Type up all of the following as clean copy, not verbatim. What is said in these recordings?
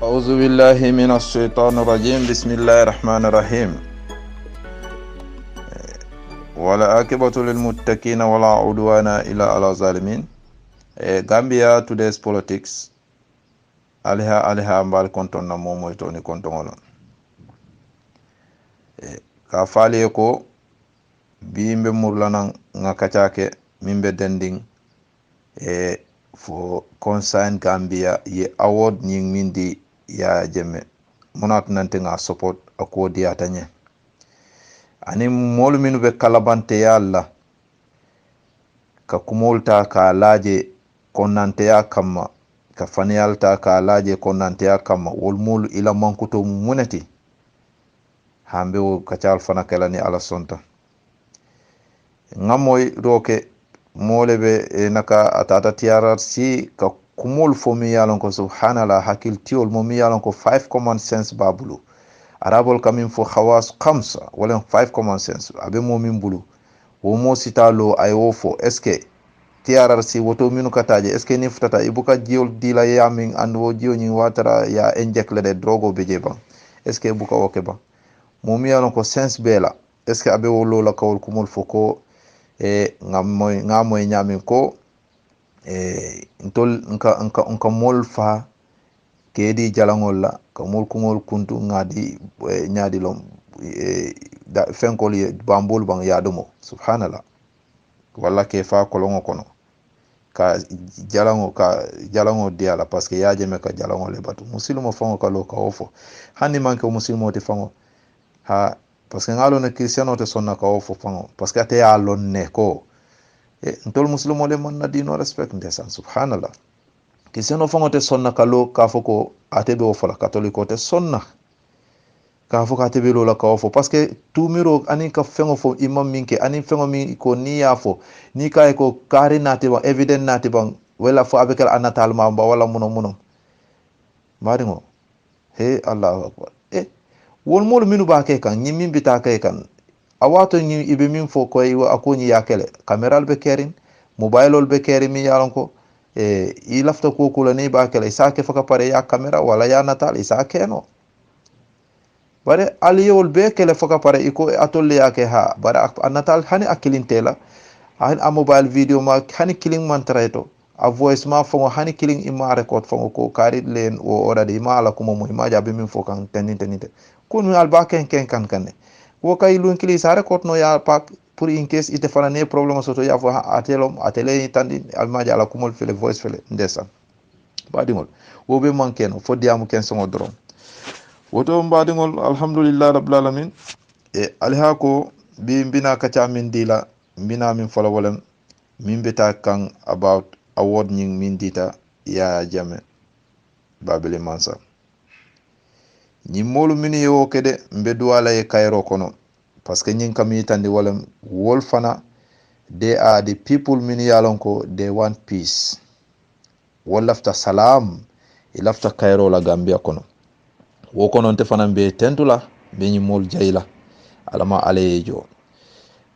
أعوذ بالله من الشيطان الرجيم بسم الله الرحمن الرحيم ولا عاقبة للمتقين ولا عدوان إلا على الظالمين. Gambia today's politics aliha mbal konton na momo to ni konton wala ka faale ko bimbe murlana nga kacake mimbe dending for concern Gambia ye award nying mindi ya jemme monat nante nga support ako diata nye ani molu minu be kalabante yalla ka kumolta ka laje konante ya kama ka faniyalta ka laje konante ya kama wolmul ila mankuto munati hambe o kacal fana kala ni ala sonta ngamoy roke molebe naka atata tiarar si ka kumol fo mi yalon ko subhanallah hakil tiol mo mi yalon ko 5 common sense babulu arabol kamin fo khawas khamsa wala 5 common sense abe mo min bulu wo mo sitalo ay wo fo eske tiarar si woto minu kataje eske ni futata ibuka jiol dila yamin ando jiol ni watara ya inject le drogo beje ba eske buka woke ba mo mi yalon ko sense bela eske abe wo lola kawol kumol fo ko ngamoy nyamin ko ntol nka mol fa kedi jalangol la ka mol kumol kuntu ngadi nyaadi lom da fenkol ye bambol bang yadumo subhanallah walla ke fa kolongo kono ka jalango diala parce que yaaje me ka jalango le batu muslimo fango ka lo ka ofo hani manke muslimo te fango ha parce que ngalo ne cristiano te sonna ka ofo fango parce que ate ya lonne ko ntol muslimo le man na dino respect ndesan subhanallah cristiano fango te sonna ka lo ka foko ate be ofo la catholique te sonna ka foko ate be lo la ka ofo parce que tout miro ani ka fengo fo imam minke ani fengo mi ko ni yafo ni kay ko kari nati ba evident nati ba wala fo avec al anatal ma ba wala muno maringo he allah akbar wol mol minu ba ke kan nyimmin bita ke kan awato nyi ibe min fo ko yiwa akoni yakele cameral be kerin mobile be kerin mi yalon ko i lafta ko kula ne ba kele sa ke faka pare ya camera wala ya natal isa keno bare aliyol be kele faka pare iko atolle yake ha bare natal hani akilintela hani a mobile video ma hani killing man traito a voice ma fo hani killing ima record fo ko kari len o orade ma ala kuma mo ma jabe min fo kan teninte kun alba ken kan wo kay lun kili sare kotno ya pak pour in case ite fana ne problème soto ya fo atele tandi almaja ala kumol fele voice fele ndesa badingol wo be mankeno fo diamu ken songo drom woto badingol alhamdulillah rabbil alamin alha ko bi bina kacha min dila bina min fala wolem min beta kan about award nying min dita ya jame babele mansa molu mini yo kede mbe duwala e kayro kono parce que nyin kam yitandi wala wol fana they are the people mini yalon ko they want peace wallafta salam ilafta kayro la Gambia kono wo kono te fana be tentula be nyi mol jayla alama alejo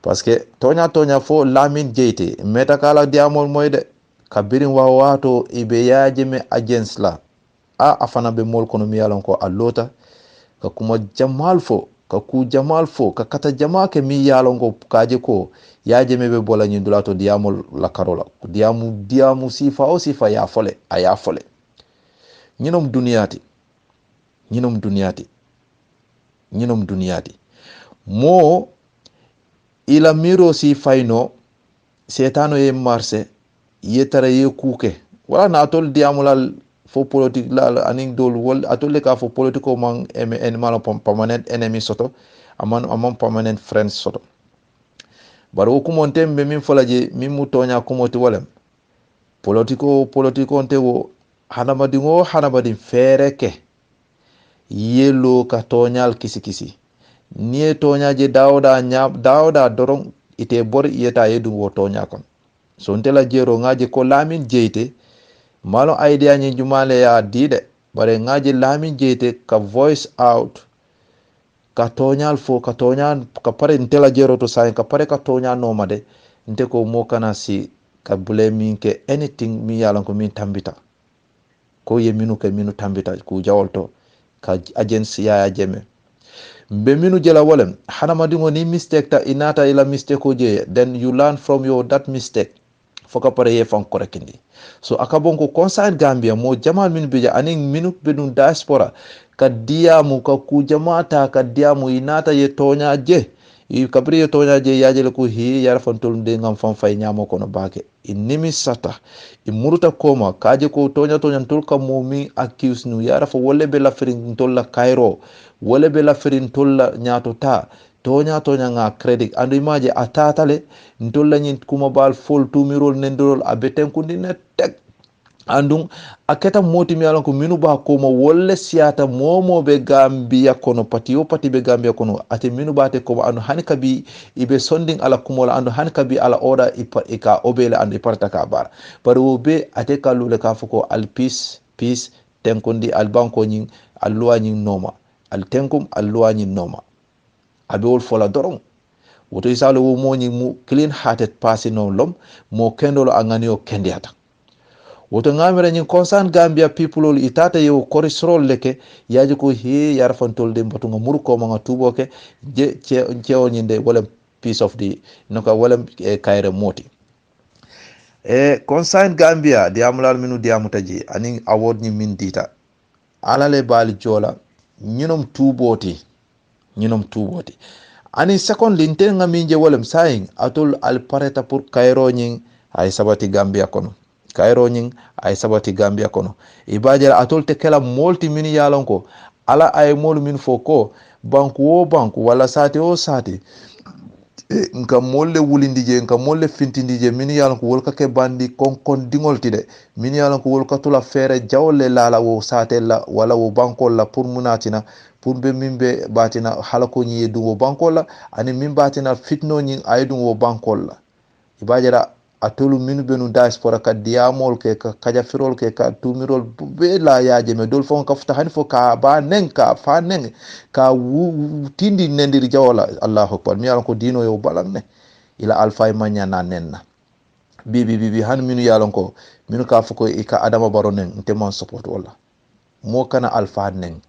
parce que tonya fo Lamin Jeyte meta kala diamol moyde kabirin wawato ibe yajeme agents la afana be mol kono mi yalon ko allota ka kuma jamal fo ka ku jamal fo ka kata jama ke mi yalon ko kaje ko yaje mebe bola nyi dulato diamol la karola diamu sifa o sifa ya fole aya fole nyinom duniyati mo ila miro si fayno setano ye marse yetara ye kuke wala na tol diamulal fo politique la aning dol wol atole ka fo politico man en malo permanent enemy soto amon permanent friends soto baro ko montem be min folaje min mutonya ko moti wolem politico ntewo hanabadin fereke yelo ka tonyal kisi nie tonyaje dawda doron ite bor yeta yedu wo tonya kon so ntela jero ngaje ko Lamin Jeyte malo idea nyi jumale ya dide bare ngaji Lamin Jeyte ka voice out ka tonyal fo ka tonya ka pare ntela jero to sai ka pare ka tonya no made nte ko mo kana si ka blame ke anything mi yalan ko min tambita ko ye minu ke minu tambita ku jawolto ka agency ya jeme be minu jela wolem hanamadingo ni mistake ta inata ila mistake oje, then you learn from your that mistake foka pare ye fan korekindi. So akabonko concern Gambia mo jamal min bija aning minu bedun diaspora ka diamu ka ku jamata ka diamu inata ye tonya je i kabri ye tonya je yajele ku hi yar fan tol de ngam fan fay nyamo kono bake inimi sata i muruta koma kaje ko tonya tol ka momi accuse nu yara fo wolle be la firin tol la Cairo wolle be la firin tol la nyato ta tonya nga credit andu imaje atatale ntolla nyin kuma bal fol tumirol nendorol abeten kundi ne tek andun aketa moti mi alan ko minu ba ko mo wolle siata momo be Gambia kono pati o pati be Gambia kono ate minu ba te ko andu hani kabi ibe sonding ala kumola andu hani kabi ala oda ika obele andu iparta ka bar par wo be ate kalule ka fuko al peace tenkundi al banko nyin al luwa nyin noma al tenkum al luwa nyin noma abe wol fola dorong woto isalo wo moñi mu clean hearted person no lom mo kendolo angani o kendiata woto ngamira nyin concern Gambia people ol itata yo cholesterol leke yaji ko he yar fantol de mbatunga murko ma tuboke je ceo nyinde wala piece of the noka wala kayre moti concern Gambia diamulal minu diamutaji ani award ni min dita alale bali jola nyinom tuboti ani second linten nga minje wolem saying atol al pareta pour Cairo nyin ay sabati Gambia kono ibajara atol te kala molti min yalon ko ala ay mol min foko banku wala sati o sati nka molle wulindije nka molle fintindije min yalon ko wolka ke bandi kon dingolti de min yalon ko wolka tula fere jawle lala wo sate la wala wo banko la pour munatina pour be mimbe batina halako nyi yedu wo banko la ani min batina fitno nyi aydu wo banko la ibajara atolu minu benu diaspora ka diamol ke ka kaja firol ke ka tumirol be la yaje me dol fon ka futa hani fo ka ba nen ka fa nen ka tindi nendir jawla Allahu akbar mi yalon ko dino yo balanne ila alfa manya na nenna bibi han minu yalon ko minu ka fuko e ka adama baronen nte man support wala mo kana alfa nen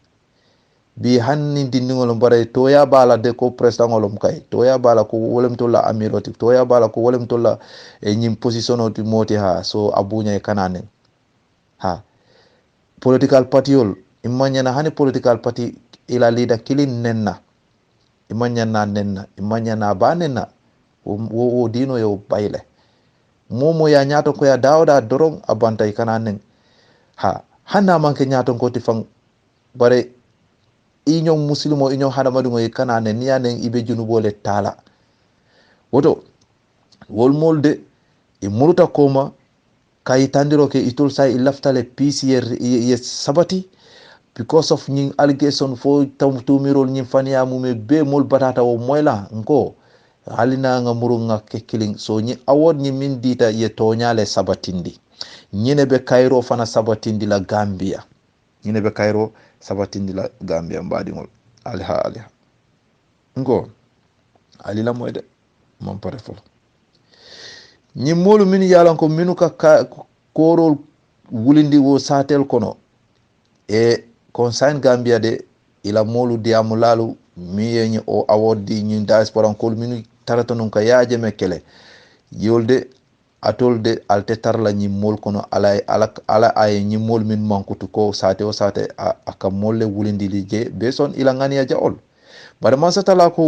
bi hanni dindingol bare to ya bala de ko president ngolom kay to ya bala ko wolem to la amiroti to ya bala ko wolem to la nyim position oti moti ha so abunya kanane ha political party ol imanya na hani political party ila leader kilin nenna imanya na banena wo dino yo bayle momo ya nyato ko ya dawda dorong abanta kanane ha hanna manke nyato ko tifang bare inyo muslimo inyo hadamadu ngoy kanane niyanen ibe junubole tala woto wol molde e muruta koma kay tandiro ke itul say ilaftale PCR ye sabati because of nyin allegation fo tumirol nyin faniya mume be mol batata o moyla nko alina nga muru nga kekiling so nyi award nyi min dita ye tonyale sabatindi nyine be Cairo fana sabatindi la Gambia mbadingol aliha ngo alila moyde mon pare fo ñi molu min yalan ko minu ka korol wulindi wo satel kono e concern Gambia de ila molu diamulalu mi yenyi o awodi ñi diaspora ko minu tarata non ka yaaje mekele yolde atolde alte tarla ñi mol kono ala ay ñi mol min mankutu ko sate o sate aka molle wulindi lije beson ila ngani ya jaol bare man satala ko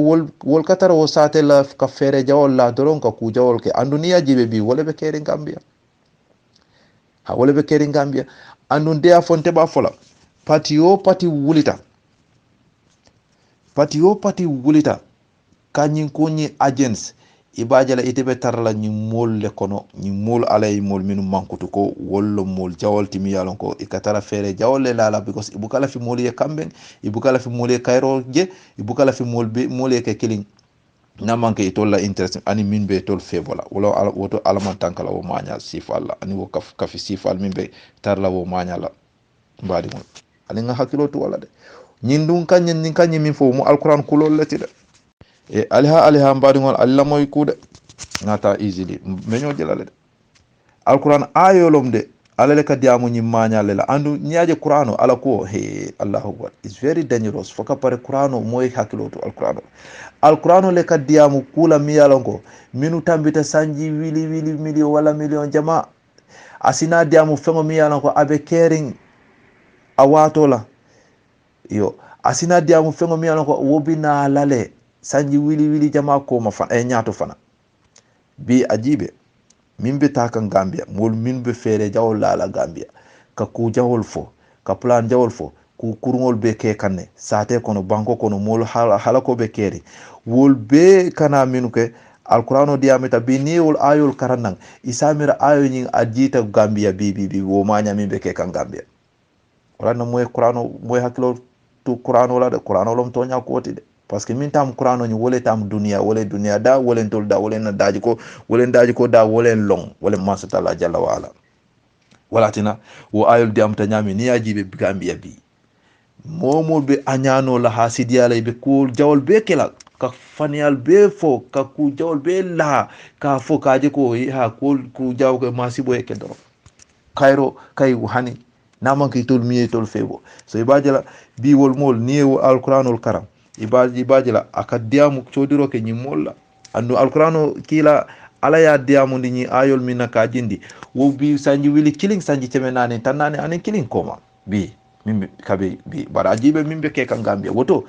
wol katara o sate la ka fere jaol la doron ka ku jaol ke anduniya jibe bi wala be kere Gambia andun dia fonte ba fola pati wulita kanyin ko ñi agents ibajala itebe tarla ñi mol le kono ñi mol alay mol minu mankutu ko wollo mol jawolti mi yalon ko ikatara fere jawolle lala because ibukala fi mol ye kamben ibukala fi mol ye Cairo je ibukala fi mol ke killing na manke itolla interest ani min be tol febola wala woto alaman tankala wo maanya sifalla ani wo kafi sifal min be tarla wo maanya la mbadi mo ali nga hakilo to wala de ñindun kanyen min fo mu alquran kulol lati de e aliha mbadingol alla moy kuude ngata easily meño jelale de alquran ayolom de ala le ka diamu ñi mañale la andu ñaaje qur'ano ala ko he allahu akbar is very dangerous foka pare qur'ano moy hakiloto alqur'ano le ka diamu kula mi yalongo minu tambita sanji wili wili million wala million jama asina diamu fengo mi yalongo abe caring awatola yo asina diamu fengo mi yalongo wobina lale sanji wili wili jama ko ma fa e ñaato fana bi ajibe min be ta kan Gambia mol min be fere jawol la Gambia ka ku jawol fo ka plan jawol fo ku kurngol be ke kanne sate kono banko kono mol hala ko be keri wol be kana minu ke alqur'ano diameta bi ni wol ayol karanang isamira ayo nyin ajita Gambia bi wo manya min be ke kan Gambia wala na moy qur'ano moy hakilo tu qur'ano la de qur'ano lom to nya ko ti de parce que min tam qur'ano ni wole tam dunia wole dunia da wole tol da wole na daji ko da wole long wole masata la jalla wala wala tina wo ayol diam ta nyami ni yajibe Gambia bi momo be anyano la hasidiya lay be ko jawol be kela ka fanial be fo ka ku jawol be la ka fo ka je ko ha ko ku jaw ko masibo e kedoro kayro kay hani naman kay tol miye tol febo so ibajala bi wol mol ni alquranul karam ibaji la akadiamu chodiro ke nyimolla andu alqur'ano kila ala ya diamu ndi ayol minna ka jindi wo bi sanji wili killing sanji temenane tanane anen killing koma bi mimbe kabe bi bara ajibe mimbe ke kan Gambia woto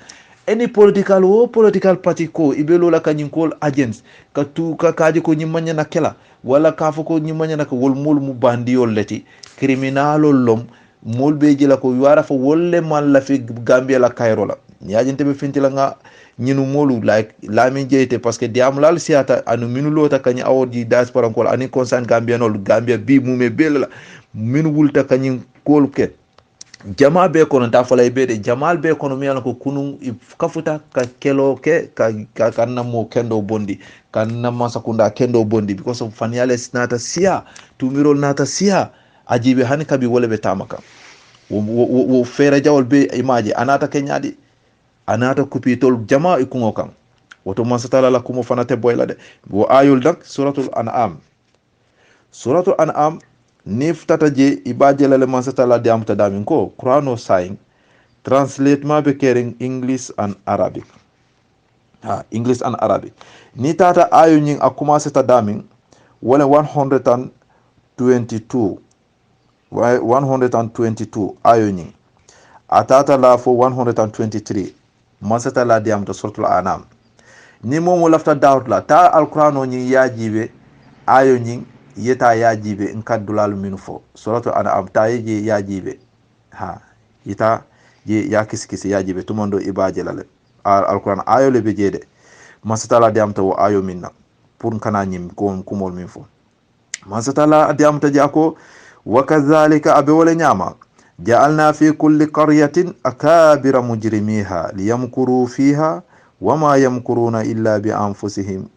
any political party ko ibelo la kanyin kol agents ka tu ka kaji ko nyimanya na kela wala ka fo ko nyimanya na ko wol mol mu bandiyol leti criminalol lom mol be jila ko wara fo wolle man la fi Gambia la kayro la yaajinte be fintila nga ñinu molu like Lamin Jeyte parce que diam lal siata anu minu lota kany awodi diaspora ko ani concern Gambianol Gambia bi mume bela minu wulta kany kol ke jama be kono ta falay be de jamal be kono mi ko kunu kafuta ka kelo ke ka kanna mo kendo bondi kanna masakunda kendo bondi because of faniale nata sia tumirol nata sia ajibe hani kabi wole be tamaka wo fere jawol be imaji anata kenyadi anata kupitol jama ikungo kan woto masatala la kumo fanate boyla de wo ayul dak suratul an'am nif tata je ibaje la le masatala de amta damin ko qur'ano saying translate ma be kering English and Arabic ni tata ayu nyin akuma seta damin wala 122 ayu nyin atata la fo 123 masata la diam to suratul anam ni momo lafta dawt la ta alqur'ano nyi yajibe ayo nyi yeta yajibe in kadulal min fo suratul anam ta yeji yajibe yita je ya kiskisi yajibe tumondo ibaje la alqur'an ayo le bejede masata la diam to ayo minna pour kana nyim ko kumol min fo masata la diam to jako wakadhalika abewole nyama جعلنا في كل قرية أكابر مجرميها ليمكروا فيها وما يمكرون إلا بأنفسهم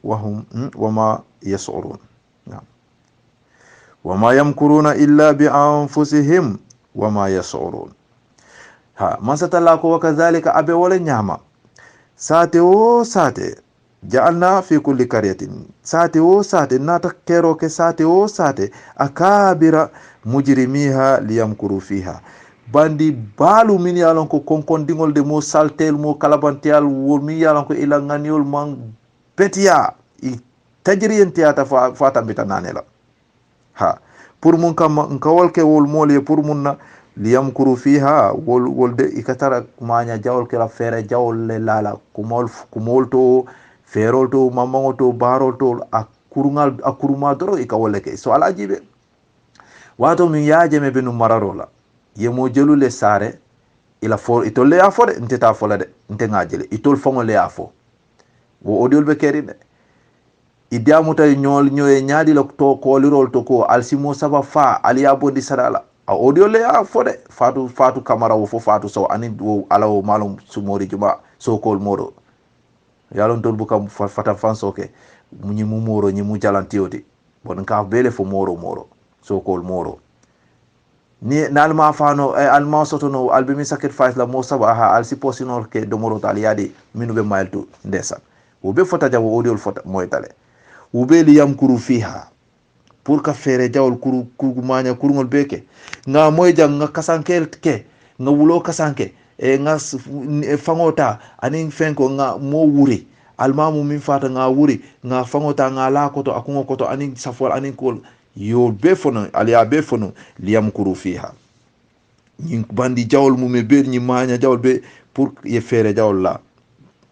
وما يشعرون وما يمكرون إلا بأنفسهم وما يشعرون ما ستلاقوا وكذلك أبي ولا نعمة ساتي جعلنا في كل قرية ساتي ناتكيروك ساتي أكابر mujrimiha liyamkuru fiha bandi balu min yalon ko konkondingol de mo saltel mo kalabantial wol mi yalon ko ila nganiol man betia i tajriyentiyata fa tambita nanela pour mun kam nkawol ke wol mole pour mun na liyamkuru fiha wol de ikatara manya jawol ke la fere jawol le lala kumol to ferol to mamango to barol to akuruma doro ikawole ke so alajibe wato min yaajeme be no mararola yemo jelule sare ila for itolle ya fo de nteta fola de ntengajele itol fongo le afo wo odiol be kerinde idiamu tay ñoye ñaadi la to ko lirol to ko alsimo saba fa aliya bondi sadala a odiol le afo de fatu kamara wo fo fatu so ani wo alawo malum sumori juma so kol moro yalon tol buka fata fanso ke munyi mu moro nyi mu jalantioti bon ka bele fo moro so kol moro ni nalma fano alma sotono albumi sacrifice la mo sabaha al siposino ke do moro taliadi minu be maltu ndesa wo be fota jawo odiol fota moytale wo be li yamkuru fiha pour ka fere jawol kuru manya kurungol beke nga moy jang nga kasankel ke nga wulo kasanke nga fangota anin fenko nga mo wuri almamu min fata nga wuri nga fangota nga la koto akungo koto anin safwal anin kol yo be fono aliya be fono liyam kuru fiha ñi bandi jawol mume be ñi manya jawol be pour ye fere jawol la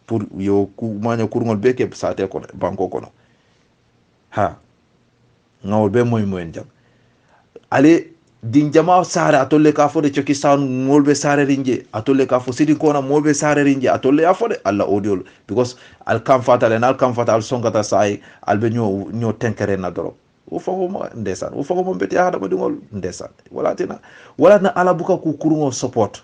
pour yo ku manya kurungol be ke sate kono banko kono ha ngawol be moy moyen jam ale din jama sare atolle ka fode coki san molbe sare rinje atolle ka fo sidi kona molbe sare rinje atolle ya fode alla audio because al kam fatale nal kam fatal songata sai al be ño tenkere na doro o fago mo ndesan o fago mo beti hada ba dingol ndesan wala na ala buka ku kurungo support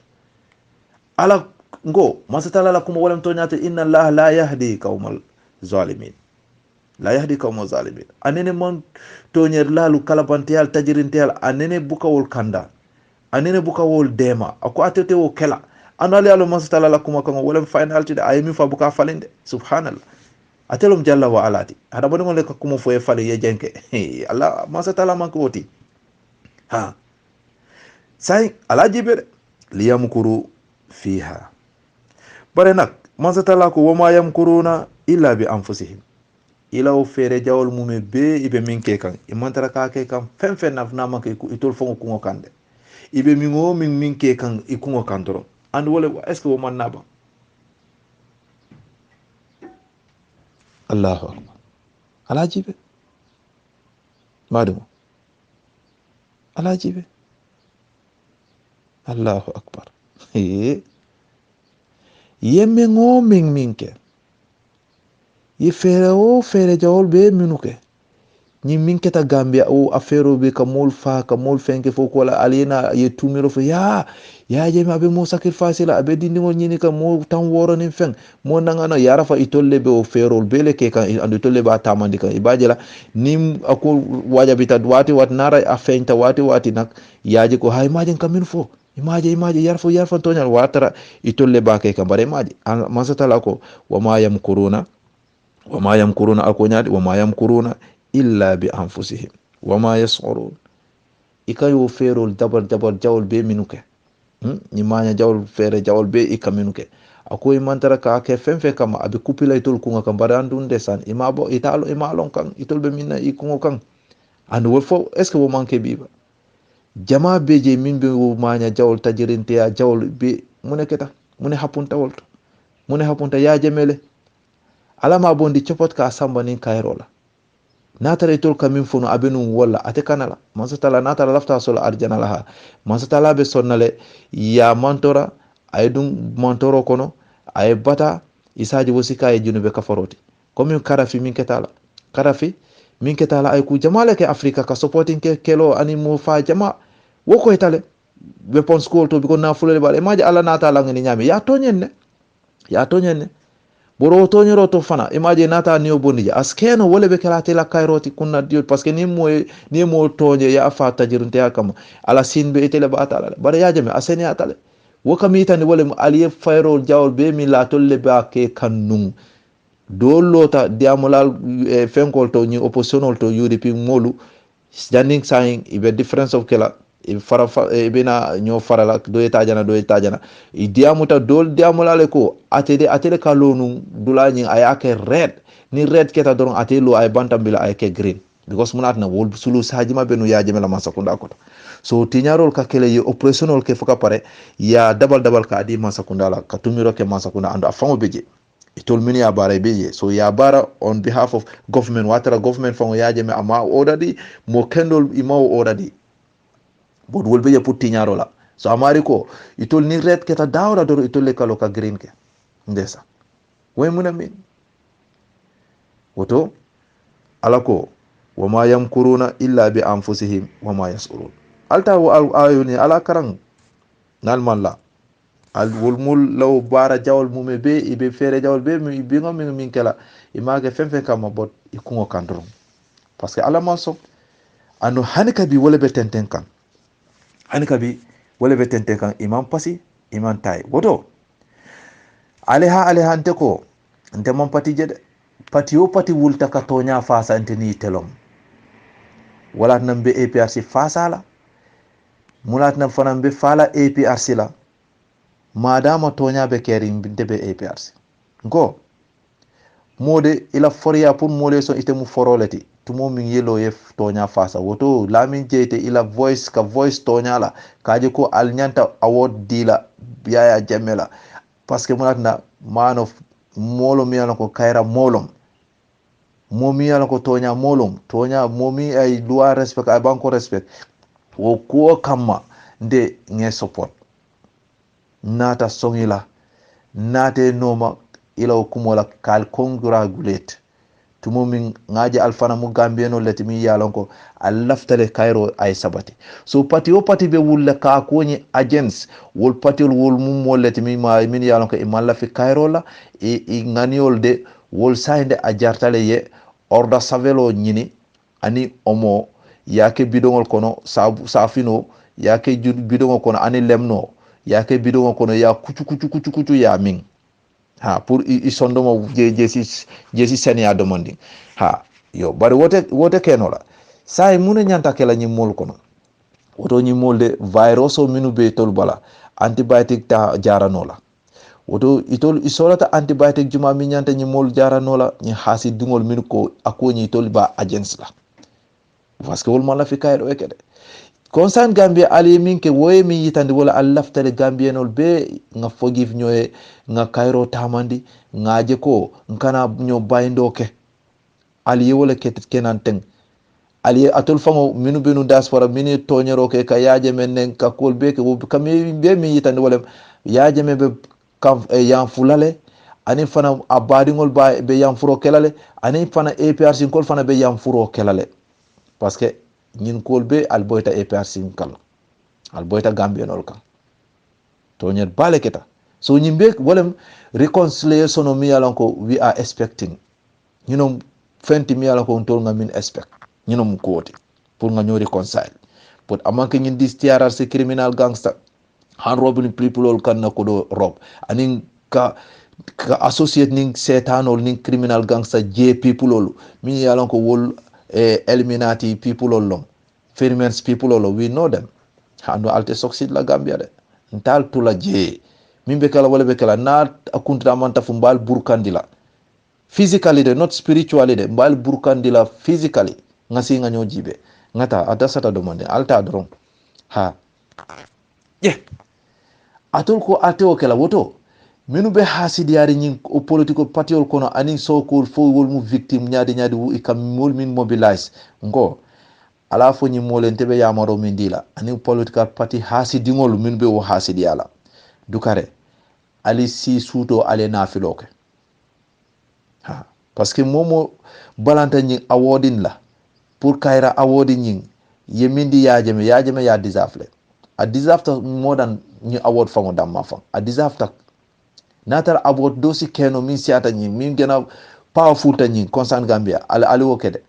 ala ngo masatala la kuma walam to nyata inna allah la yahdi qaumal zalimin la yahdi qaumal zalimin anene mon toñer lalu kalabanteyal tajirinteyal anene bukawol kanda anene bukawol dema ako atete o kela anali alo masatala la kuma kan walam final tide aymi fa buka falinde subhanallah atelum jalla wa alati hada bodo ngol ka kuma foye fale ye jenke allah masatala man ko woti ha sai ala jibe liyamkuru fiha bare nak masatala ko wama yamkuruna illa bi anfusihim ila o fere jawol mume be ibe minke kan imantara ka ke kan fen nafna man ke itol fongo kungo kande ibe mingo minke kan ikungo kandoro and wala est ce que wo man naba Allahu akbar alajibe madum alajibe Allahu akbar yemme ngo minke ye fere o fere jawol be minuke ni minketa Gambia o affaire be ka mol fa ka mol fenke fo ko la alina ye tumiro fo ya je ma be mo sacrifice la be dindi ngol nyini ka mo tan woro ni fen mo nangana yara fa itolle be o ferol be le ke kan ando tolle ba tamandi kan ibaje la nim ako wajabita wati wat nara afenta wati nak yaje ko hay majen kamin fo imaje yarfo tonyal watara itolle ba ke kan bare maje masatala ko wama yamkuruna akonyadi wama yamkuruna illa bi anfusihim wama yas'urun ikayo ferol dabar jawol be minuke ni manya jawol fere jawol be ikaminuke akoy mantara ka ke femfe kama abi kupila itol kunga kan barandun desan imabo italo imalon kan itol be minna ikungo kan and wo fo est ce que wo manke biba jama beje min be wo manya jawol tajirinte ya jawol be muneketa mune hapunta ya jemele alama bondi chopot ka samba nin kayrola natare tol kamin fono abenu wala ate kanala masatala natara lafta sol arjana laha masatala be sonnale ya mantora ay dum mantoro kono ay bata isaji wosika e junube kafaroti comme karafi min ketala ay ku jamale ke afrika ka supporting ke kelo animo fa jama woko etale weapon school to biko na fulele bale maji ala natala ngani nyame ya tonyenne boro tonyoro to fana imaje nata niyo bonija askeno wole be kala tela kairoti kunna dio parce que ni mo tonje ya fa tajirunte akama ala sinbe etele ba atala bare ya jame aseni atale wokamita ni wole aliye fayrol jawol be mi la tolle ba ke kannum dolota diamolal fenkol to ni oppositionol to UDP molu standing sign ibe difference of kala fara bena nyo farala do etajana diamuta dol diamulale ko atede kalonu dulani ayake red ni red keta doron atelo ay bantambila ayake green because munatna wol sulu sajima benu yaje mela masakunda ko so tinyarol ka kele ye operational ke foka pare ya dabal ka di masakunda la ka tumiro ke masakunda ando afango beje itol mini ya bara beje so ya bara on behalf of government watara government fango yaje me ama already mo kendol imaw already bod wolbe ya putti nyaro la so amari ko itol ni red keta dawra doro itol le kalo ka green ke ndesa way munamin woto alako wama yamkuruna illa bi anfusihim wama yasurun alta wa ayuni ala karang nalmalla al wulmul law bara jawol mume be ibe fere jawol be mi bi ngam min kala image femfe kama bot ikungo kandrum parce que ala manso anu hanika bi wala be tenten kan imam pasi imam tay woto aleha ante ko ante man pati jede pati o pati wulta ka tonya fasa ante ni telom wala nan be APRC fasala mulat nan fanan be fala APRC la madama tonya be keri binte be APRC ngo mode ila foriya pour mole so ite mu foroleti tumo min yelo ye tonya fasa woto lamin jeyte ila voice ka voice tonya la kaje ko al nyanta award dila Yaya Jammeh la parce que mulatna man of molo mi ko kayra molom momi yala ko tonya molom tonya momi ay loi respect ay banko respect wo ko kamma nde nge support nata songila nate noma ila kumola kal congratulate tumo min ngaje alfana mu gambeno leti mi yalon ko allaftale kairo ay sabati so pati o pati be wulle ka ko ni agents wol pati wol mum molleti mi ma min yalon ko e malla fi kairo la e nganiol de wol sainde a jartale ye orda savelo nyini ani omo yake bidongol kono safino yake bidongol kono ani lemno yake bidongol kono ya kucu ya min ha pour i sondomo jesi senia demanding ha yo bari wote kenola sai mune nyanta kala nyi mol kono woto nyi molde virus o minu be tol bala antibiotic ta jaranola woto itol isolata antibiotic juma mi nyanta nyi mol jaranola nyi hasi dungol min ko akoni tol ba agents la parce que wol mala fi kaydo ekede concern Gambia ali min ke woye mi yitande wala allaftale gambienol be nga forgive nyoe nga kairo tamandi ngaje ko nkana nyo bayndo ke ali wala kenan teng ali atol fango minu benu diaspora mini tonyero ke ka yaje men ka kol be ke kam be mi yitande wala yaje me be kam yan fulale ani fana abadingol ba be yan furo kelale ani fana APRC kol fana be yan furo kelale parce que ñin kol be al boyta APRC kala al boyta gambienol kan to ñet bale keta so ñimbe wolem reconciliation mi yalan ko we are expecting fenti mi yalan ko on tol ngamin expect ko woti pour nga ñoo reconcile but amanke ñin dis TRRC criminal gangster han robin people ol kan na ko do rob anin ka associate ning setanol ning criminal gangster J people ol mi yalan ko wol Illuminati people long Firmens people we know them hando alte succeed la Gambia de ntal tula je mimbe kala wala be kala na akunta manta fu mbal burkandila physically de not spiritually de mbal burkandila physically ngasi nga nyojibe ngata adasata demande alta dron ha atol ko ateo kala woto minu be hasidi yari nyin o political party ol kono anin so ko fo wol mu victime nyaadi wu ikam mol min mobilize ngo ala fo nyi molente be yamaro min dila anin political party hasidi ngol min be o hasidi yala dukare ali si suto ale nafiloke ha parce que momo balanta nyin awardin la pour kaira awardin nyin yemindi yajeme ya deserve a deserve more than ni award fango damma fang a deserve natal award dosi keno min siata nyin min gena powerful ta nyin concern Gambia ali wo kede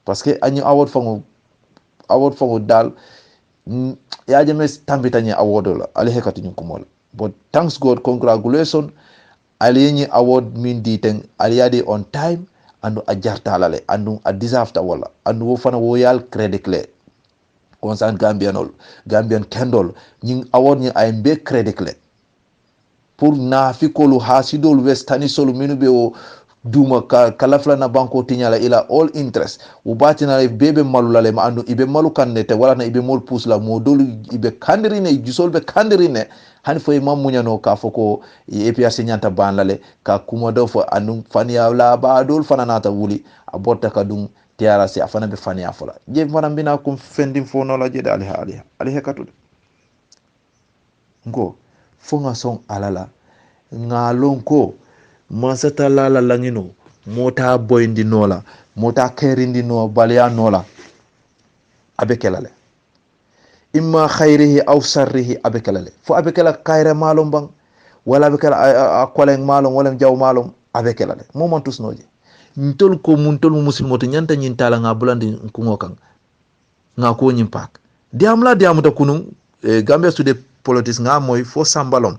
parce que anyi award fango dal yajeme tambita nyi award la ali hekati nyin kumol but thanks God congratulations ali nyi award min diten ali yadi on time andu a jartalale andu a deserve ta wala andu wo fana wo yal credit clé concern Gambian kendol nyin award nyi ay be credit clé pour na fi kolu hasidol westani solo minube o duma kalafla na banko tinyala ila all interest o batina bebe malulale ma andu ibe malu kannete wala na ibe mol pusla modolu ibe kandirine jusolbe kandirine han fo mamunya no ka foko APRC nyanta banlale ka kumodo fo andu fania la ba dol fananata wuli abota kadum TRRC afana be fania fola je fana bina kum fendim fo no la je ali hekatude ngo fonga song alala ngalon ko masata lala langino mota boyndi nola mota kerindi no balya nola abekelale imma khairihi aw sarrihi abekelale fo abekela kayre malum bang wala abekela akoleng malum wala jaw malum abekelale momentus noje ntol ko muntol muslimo to nyanta nyintala nga bulandi kungo kan nga ko nyimpak diamla diamuta kunun Gambia sude politics nga moy fo sambalom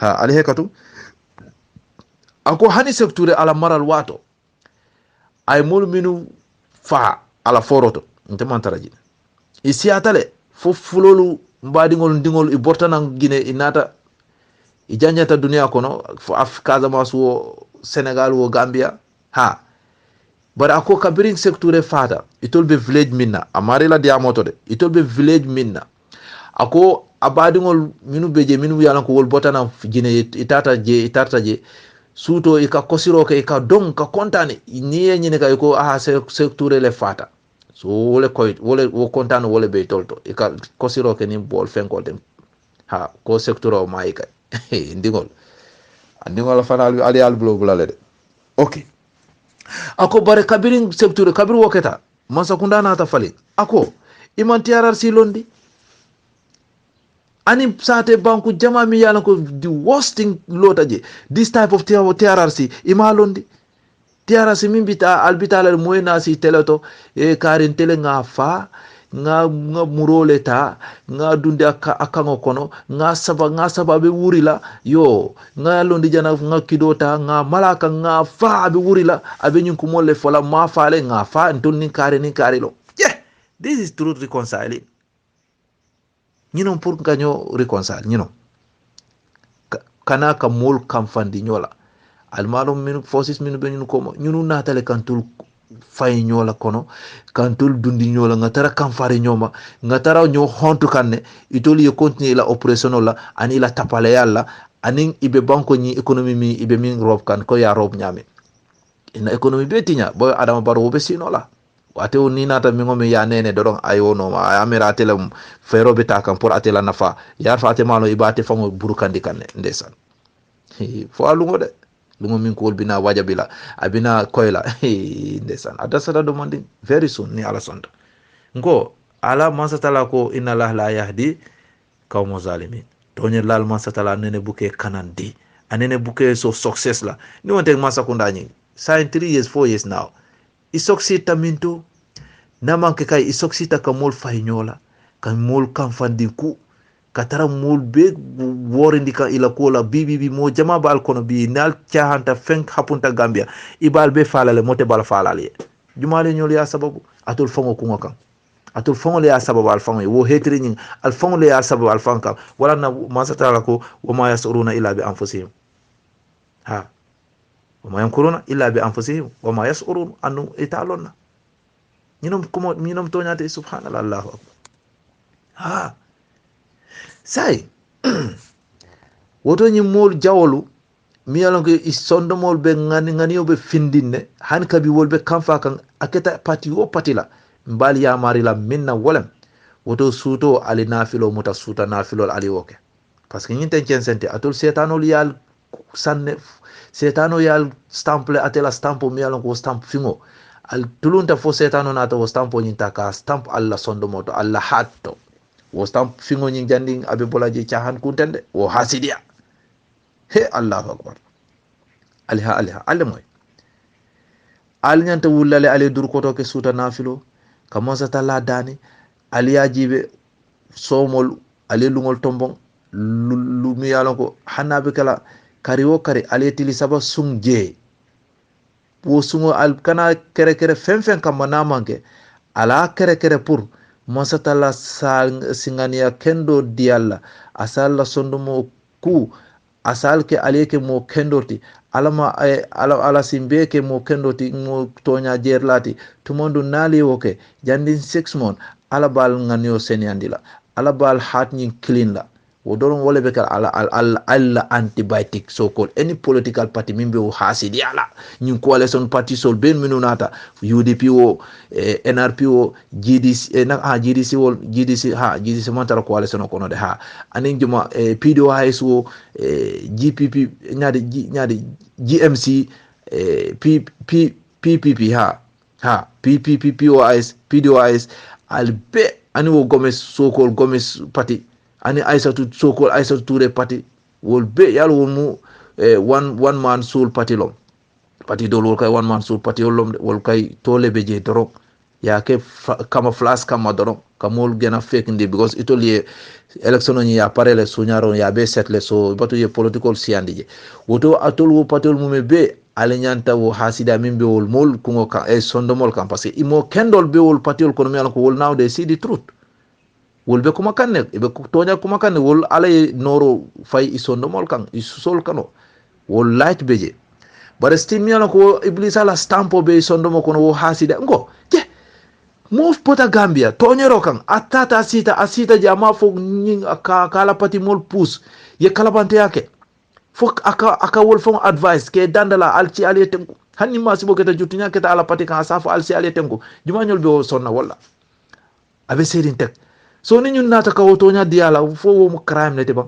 ha ali hekatu ako hani sekture ala maral wato ay mol minu fa ala foroto nte mantaraji isi atale fo fulolu mbadingol ndingol i bortanan Guinée inata i janjata dunia kono fo Casamance wo Sénégal wo Gambia ha bara ako kabirin secteur fata itol be village minna amari la diamoto de itol be village minna ako abadingol minu beje minu yalan ko wol botana Guinée itata je suto ika kosiro ke ika don ka kontane niye nyine ka ko secteur le fata so wole koy wole wo kontane wole be tolto ika kosiro ke ni bol fenkol dem ha ko secteur o maika ndigol fanal ali al blo bulale de okay ako bare kabirin secteur kabir woketa masakunda na ta fali ako iman TRRC londi ani sate banku jama mi yana ko the worst thing lotaje this type of TRRC ima londi TRRC min bita albitala moyna si teleto e karin tele nga fa nga murole ta nga dunde akango kono nga saba be wurila yo nga londi jana nga kidota nga malaka nga fa be wurila abe nyinku molle fola ma faale nga fa ntonni kare lo yeah this is truth reconciling ñinon pour gaño reconcile ñinon kana ka mol kam fandi ñola almalo min forces min be ñun ko ñunu natale kantul fay ñola kono kantul dundi ñola nga tara kam fare ñoma nga tara ño hontu kanne itoli ye continuer la oppression la ani la tapale yalla anin ibe banko ñi economy mi ibe min rob kan ko ya rob ñame ina economy be tinya boy adama baro be sinola wate ni nata mi ngomi ya nene doron ayo no ma amira telem fero beta kan pour atela nafa ya fate malo ibate fango burukandi kanne ndesan fo alungo de lungo min ko bina wajabila abina koyla ndesan adasada do mandi very soon ni ala sonda ngo ala mansatala ko inna allah la yahdi qawmo zalimin tonye lal mansatala nene buke kanandi anene buke so success la ni wonte masakunda nyi sign 3 years 4 years now isoksita minto namanke kay isoksita ka mol faynyola kan mol kan fandi ku katara mol be worindi ka ila kola bibi mo jama bal kono bi nal tiahanta fenk hapunta Gambia ibal be falale mote bal falale jumale nyol ya sababu atul fango kunga kan atul fango le ya sababu al fango wo hetri nyin al fango le ya sababu al fanka wala na masatala ko wama yasuruna illa bi anfusihim ha wama yankuruna illa bi anfusihim wama yasurun anu italonna ñinom toñate subhanallah allahu akbar ha say woto ñi mol jawolu mi yalon ko sondo mol be ngani be findinne han kabi wolbe kamfa kan aketa pati o patila mbali ya mari la minna wolem woto suto ali nafilo muta suta nafilo ali woke parce que ñinte censente atol setanol yal sanne setano yal stample atela stampo mi yalon ko stamp fingo al tulunta fo setano nata wo stampo ñinta ka stamp alla sondo moto alla hatto wo stamp fingo ñi jandi abe bolaji chahan kuntende wo hasidia he allahu akbar aliha moy al nyanta wulale ale dur koto ke suta nafilo kamansa tala dani aliya jibe somol ale lungol tombon lu mi yalon ko hanabe kala kari wo kari ale tili saba sungje wo sungo al kana kere fen kam manamake ala kere pour masatala singania kendo dialla asalla sondumo ku asalke aleke mo kendoti ala simbeke mo kendoti mo tonya jerlati tumondu nali woke jandin 6 mon ala bal nganyo seniandila ala bal hatni clean la wodoron wole be kala alla antibiotic so called any political party mimbe o hasidi ala nyin coalition party sol ben minunata UDP o NRP o GDC GDC wol GDC mantara coalition ko no de ha anin juma PDOIS o GPP nyaade GMC PPP PDOIS albe ani wo Gomes so called Gomes party ani Aissatou Sokol Aissatou Touré parti wol be yal wol mu one man soul parti lom parti do wol kay one man soul parti lom wol kay tole be je doro ya ke camouflage kama doro kamol gena fake ndi because itoli election ni ya parele sunyaro ya be setle so batu ye political siandi je woto atol wo patol mu be ale nyanta wo hasida min be wol mol kungo kan e sondomol kan parce que imo kendol be wol patiol kono mi ala ko wol now they see the truth wol be kuma kanne be tonya kuma kanne wol ala noro fay i sondomol kan i sol kano wol light beje bare still mi ala ko iblis ala stampo be sondomo kono wo hasida ngo je mo pota gambia tonyero kan atata asita jama fo nyin kala pati mol pus ye kala bante yake fok aka wol fon advice ke dandala alci aliyetenko hanni ma sibo keta juttinya keta ala pati kan safo alci aliyetenko jumanyol be sonna walla abe sedin tek so ni ñun nata ka wotonya diala fo wo mo crime nete ba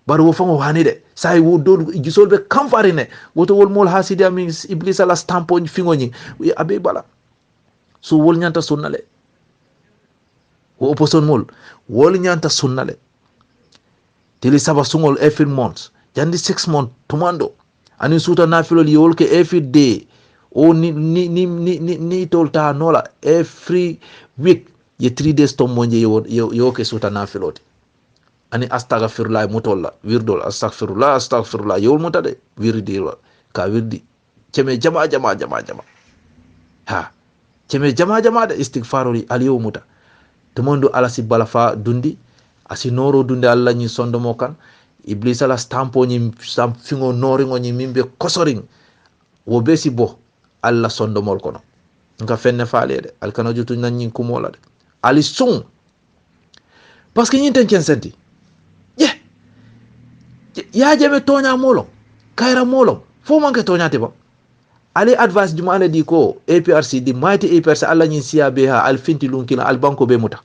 bar wo fon hani de say wo do gisol be kamfari ne woto wol mol hasidi ami iblis ala stampo fingo ñi abe bala so wol ñanta sunnale wo opposition mol wol ñanta sunnale tili saba sungol every month jandi 6 months tumando ani suta nafilol yol ke every day o ni tolta nola every week ye 3 days to monje yo ke suta nafiloti ani astaghfirullah mutolla wirdol astaghfirullah yol mutade wirdi ka wirdi ceme jama ha ceme jama da istighfaroli aliyo muta tumondo ala si balafa dundi asi noro dundi alla ni sondomo kan iblis ala stampo ni stamp fingo noringo ni mimbe kosoring wo besi bo alla sondomol kono nka fenne faalede al kana jutu nan nyin kumola de ali sun parce que nyin ten senti ya jeme tonya molo kaira molo fo manke tonya te ba ali advice juma ala di ko APRC di mighty APRC alla nyin siya be ha al finti lunkina al banko be muta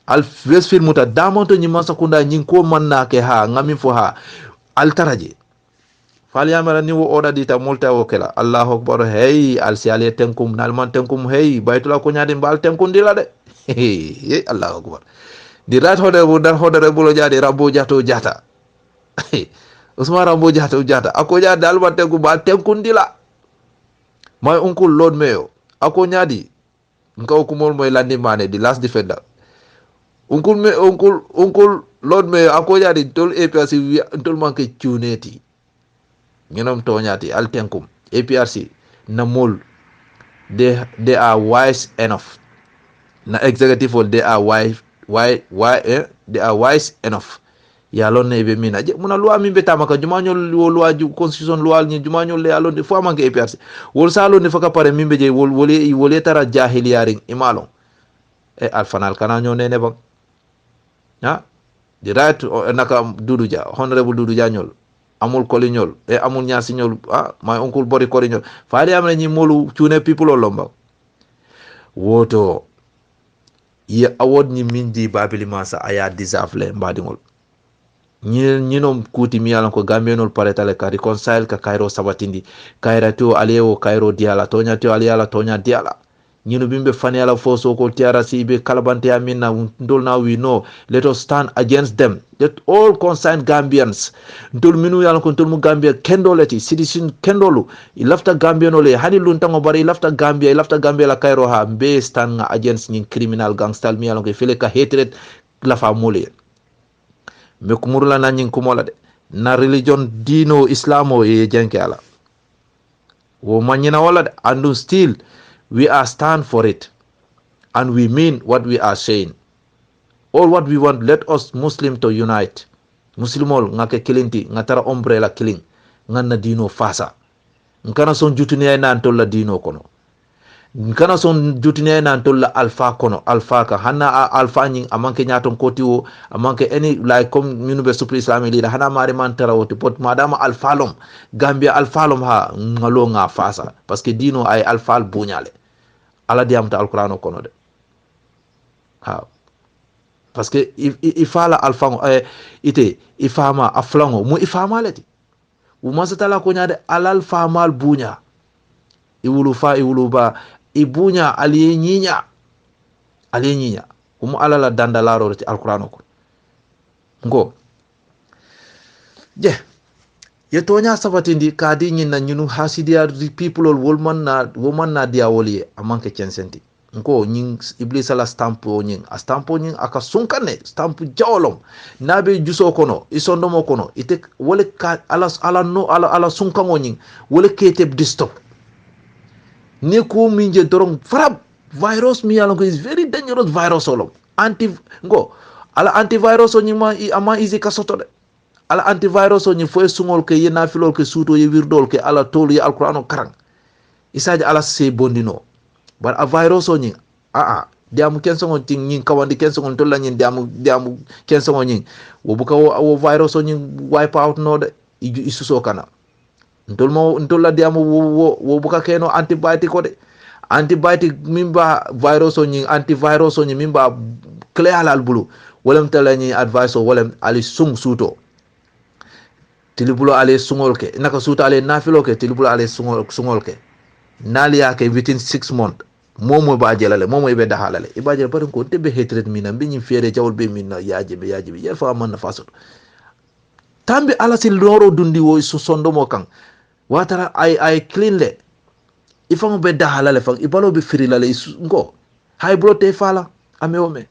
al westfield muta damonto nyi mansa kunda nyin ko manna ke ha ngami fo ha al taraje fal yamara ni wo oda dita multa wo kala allahu akbar hey al siale tenkum nalman tenkum hey baytula ko nyaade mbal tenkum dila de hey allahu akbar di rat hodere bulo jaade rabbo jato jata usman rabbo jato jata ako jaade alman tenkum bal tenkum dila my uncle lord mayo ako nyaadi nkaw ko mol moy landi mane di last defender uncle lord mayo ako jaade tol APRC tol manke tuneti ngenom toñati altenkum APRC na mol they are wise enough na executive all they are they are wise enough ya lon ne be mina je muna loi min betama ka jumanyol loi ju constitution loi ni jumanyol le alon fo manke APRC wol salo ne faka pare mimbe je wol tara jahiliyaring imalo alfanal kana nyone ne ba ha the right naka duduja honorable duduja nyol amul koliñol amul ñasiñol my uncle bori koliñol faade amna ñi molu tune people lomba woto ye awod ñi minji babili masa aya disafle mbadingol ñi nom kuti mi yalan ko gambenol paretale ka reconcile ka kairo sabatindi kaira to alewo kairo diala tonya to aliala tonya diala ñino bimbe fani ala foso ko tiara sibe kalabante amina ndol now we know let us stand against them let all concerned Gambians ndol minu yalla ko ndol mu Gambia kendolati citizen kendolu ilafta Gambiano le hani luntango bari ilafta Gambia la Cairo ha be stand against ñin criminal gangster mi yalla ko fele ka hatred la fa mole me ko murla na ñin ko mola de na religion dino islamo e jenke ala wo manyina wala de andu still we are stand for it and we mean what we are saying. All what we want, let us Muslim to unite. Muslimol ngake kilinti ngatara umbrella killing nganna dino fasa. Nkana son jutune na antolla dino kono. Nkana son jutune na antolla alpha kono alpha ka hana alpha nying amanke nyaton kotiwo amanke any like comme minube super islamic leader hana mari man tarawoti pot madama alphalom Gambia alphalom ha ngalo nga fasa parce que dino ay alphal bunyale ala diamta alquran kono de ha parce que ifala alfango ite ifama aflango mu ifama leti u masatala ko nyaade alal famal bunya iwulu ba ibunya aliyenyinya umu alala dandalaro ti alquran ko ngo je ye tonya sabatindi kadi nyina nyunu hasidia people woman na dia woli amanke censenti ngo nyin iblis ala stampo nyin a stampo nyin aka sunkane stampo jawlom nabe juso kono isondomo kono ite wole ka ala sunkango nyin wole kete distop ni ko minje dorong farab virus mi yalongo is very dangerous virus olom ala antivirus o nyima ama easy kasoto de ala antivirus o nyi fo sungol ke yena filol ke suto ye wirdol ke ala tolu ye alqur'ano karang isaji ala se bondino bar a virus o nyi diamu kensongo ting nyin kawandi kensongo tolla nyin diamu kensongo nyin wo buka wo virus o nyi wipe out no de isuso kana ntolla diamu wo buka keno antibiotic ko de antibiotic mimba virus o nyi antivirus o nyi mimba clear halal bulu wolem tala nyi advice o wolem ali sung suto tilibulo ale sungol ke naka suto ale nafilo ke tilibulo ale sungol ke naliya ke within 6 months momo ba jelale momo ibe dahalale ibaje barin ko tebe hatred mina binyi fere jawol be minna yajibe yel fa man faso tambe ala sil loro dundi wo so sondo mo kan watara ay clean le ifamo be dahalale fa ibalo be firilale ngo hay brote fala amewome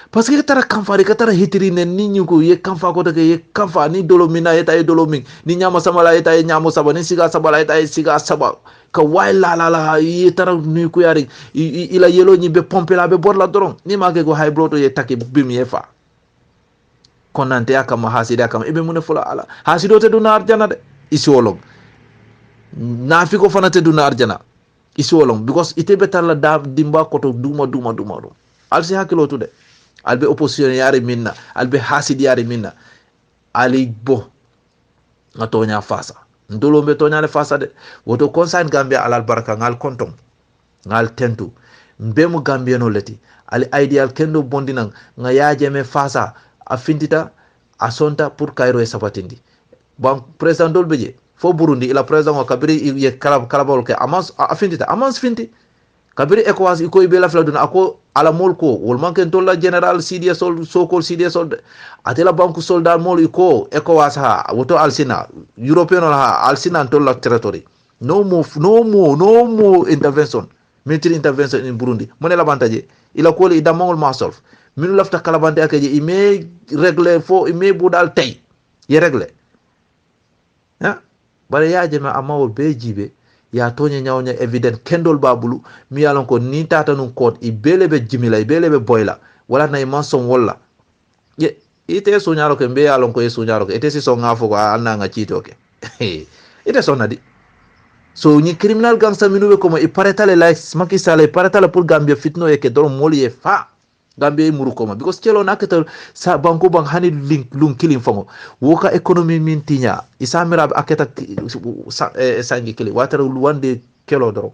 parce que tara kamfa ka tara hitiri ne ni nyuko ye kamfa ko take ye kamfa ni dolomina yeta ye dolomin ni nyama samala yeta ye nyamo saba ni siga sabala yeta ye siga saba ka way la ye tara ni ko yari ila yelo ni be pompe la be borla doron ni ma ke go high blood ye take bim ye fa konante akama hasida akama ibe mun fula ala hasido te duna arjana de isi wolong nafi ko fanate duna arjana isi wolong because ite betala da dimba koto duma alsi hakilo tude albe opposition yari minna albe hasid yari minna ali bo ngatonya fasa ndolo mbe tonya le fasa de woto consign gambia alal baraka ngal kontom ngal tentu mbemu gambia no leti ali ideal kendo bondina nga yaje me fasa afindita asonta pour kairo e sapatindi bon president dolbeje fo burundi ila president o kabiri ye kalabol ke amans afindita amans finti kabiri ECOWAS iko ibe la fladuna ako ala mol ko wol manken tolla general CDS sokol CDS atela banku soldat mol iko ECOWAS ha woto alsina european ha alsina tolla territory no more intervention military intervention in Burundi monela bantaje ila ko ida mongol ma solve minu lafta kalabante akaje ime régler fo ime budal tay ye régler bare yaaje ma amawol be jibe ya tonya nyawnya evident kendol babulu mi yalon ko ni tata nun kod i belebe jimila i belebe boyla wala na manson wala ye ite so nyaro ke be yalon ko so nyaro ke ite si so ngafo ko anna nga chito ke ite so nadi so ni criminal gangster minube ko i paretale like Macky Sall i paretale pour Gambia fitno e ke do moli e fa Gambia muru ko ma because chelo nakata sa banko bang hani link lung killing fango woka economy min tinya isamira aketa sangi kili water luwande kelo doro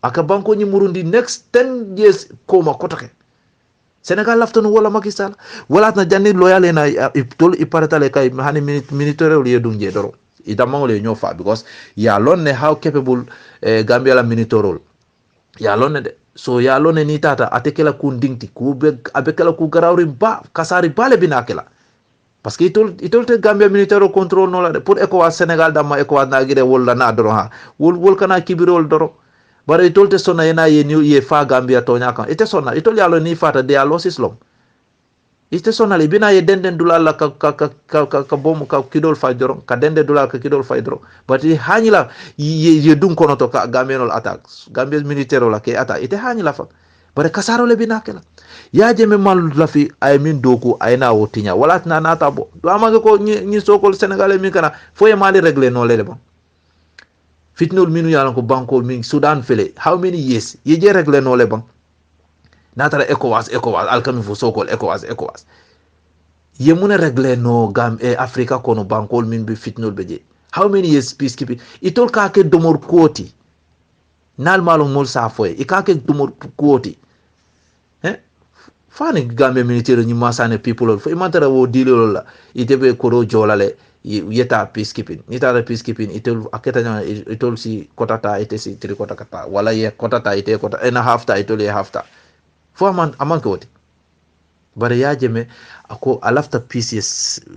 aka banko ni murundi next 10 years ko ma kotake Senegal laftonu wala Macky Sall wala na janni loyal na tol iparatale kay hani militaire o yedum je doro idamango le nyofa because ya lonne how capable Gambia la militaire ya lonne de so ya lone ni tata atekela ku ndingti ku be abekela ku garawri ba kasari bale binakela parce que itol te Gambia militaire control no la de pour ECOWAS Sénégal dama ECOWAS na gire wala na doro ha wol kana kibirol doro bare itol te sona yena ye fa Gambia to nyaka ite sona itol ya lo ni fata de alo sislom ite sona le bina ye denden dulala ka bom ka kidol fay doro ka dende dulala ka kidol fay doro bati hanila ye dun kono to ka Gambia no attack Gambia militaire la ke attack ite hanila fa bare kasaro le bina kala ya jeme mal la fi ay min doku ay na wotinya wala na nata bo do amage ko ni sokol Sénégalais mi kana foye mali régler no le bon fitnol minu yalan ko banko min Sudan fele how many years ye je régler no le bon natara ECOWAS alkami fo sokol ECOWAS ye muna régler no Africa kono bankol min be fitnol beje how many years peacekeeping itol ka ke domor koti nal malo mol sa foye ikake domor koti fani Gambia militaire ni masane people fo imantara wo dilolo la itebe koro jolale yeta peacekeeping nitara peacekeeping itol aketa itol si kotata ite si tri kota wala ye kotata ite kota ena half ta itol ye half ta fo aman ko woti bare yajeme ako alafta peace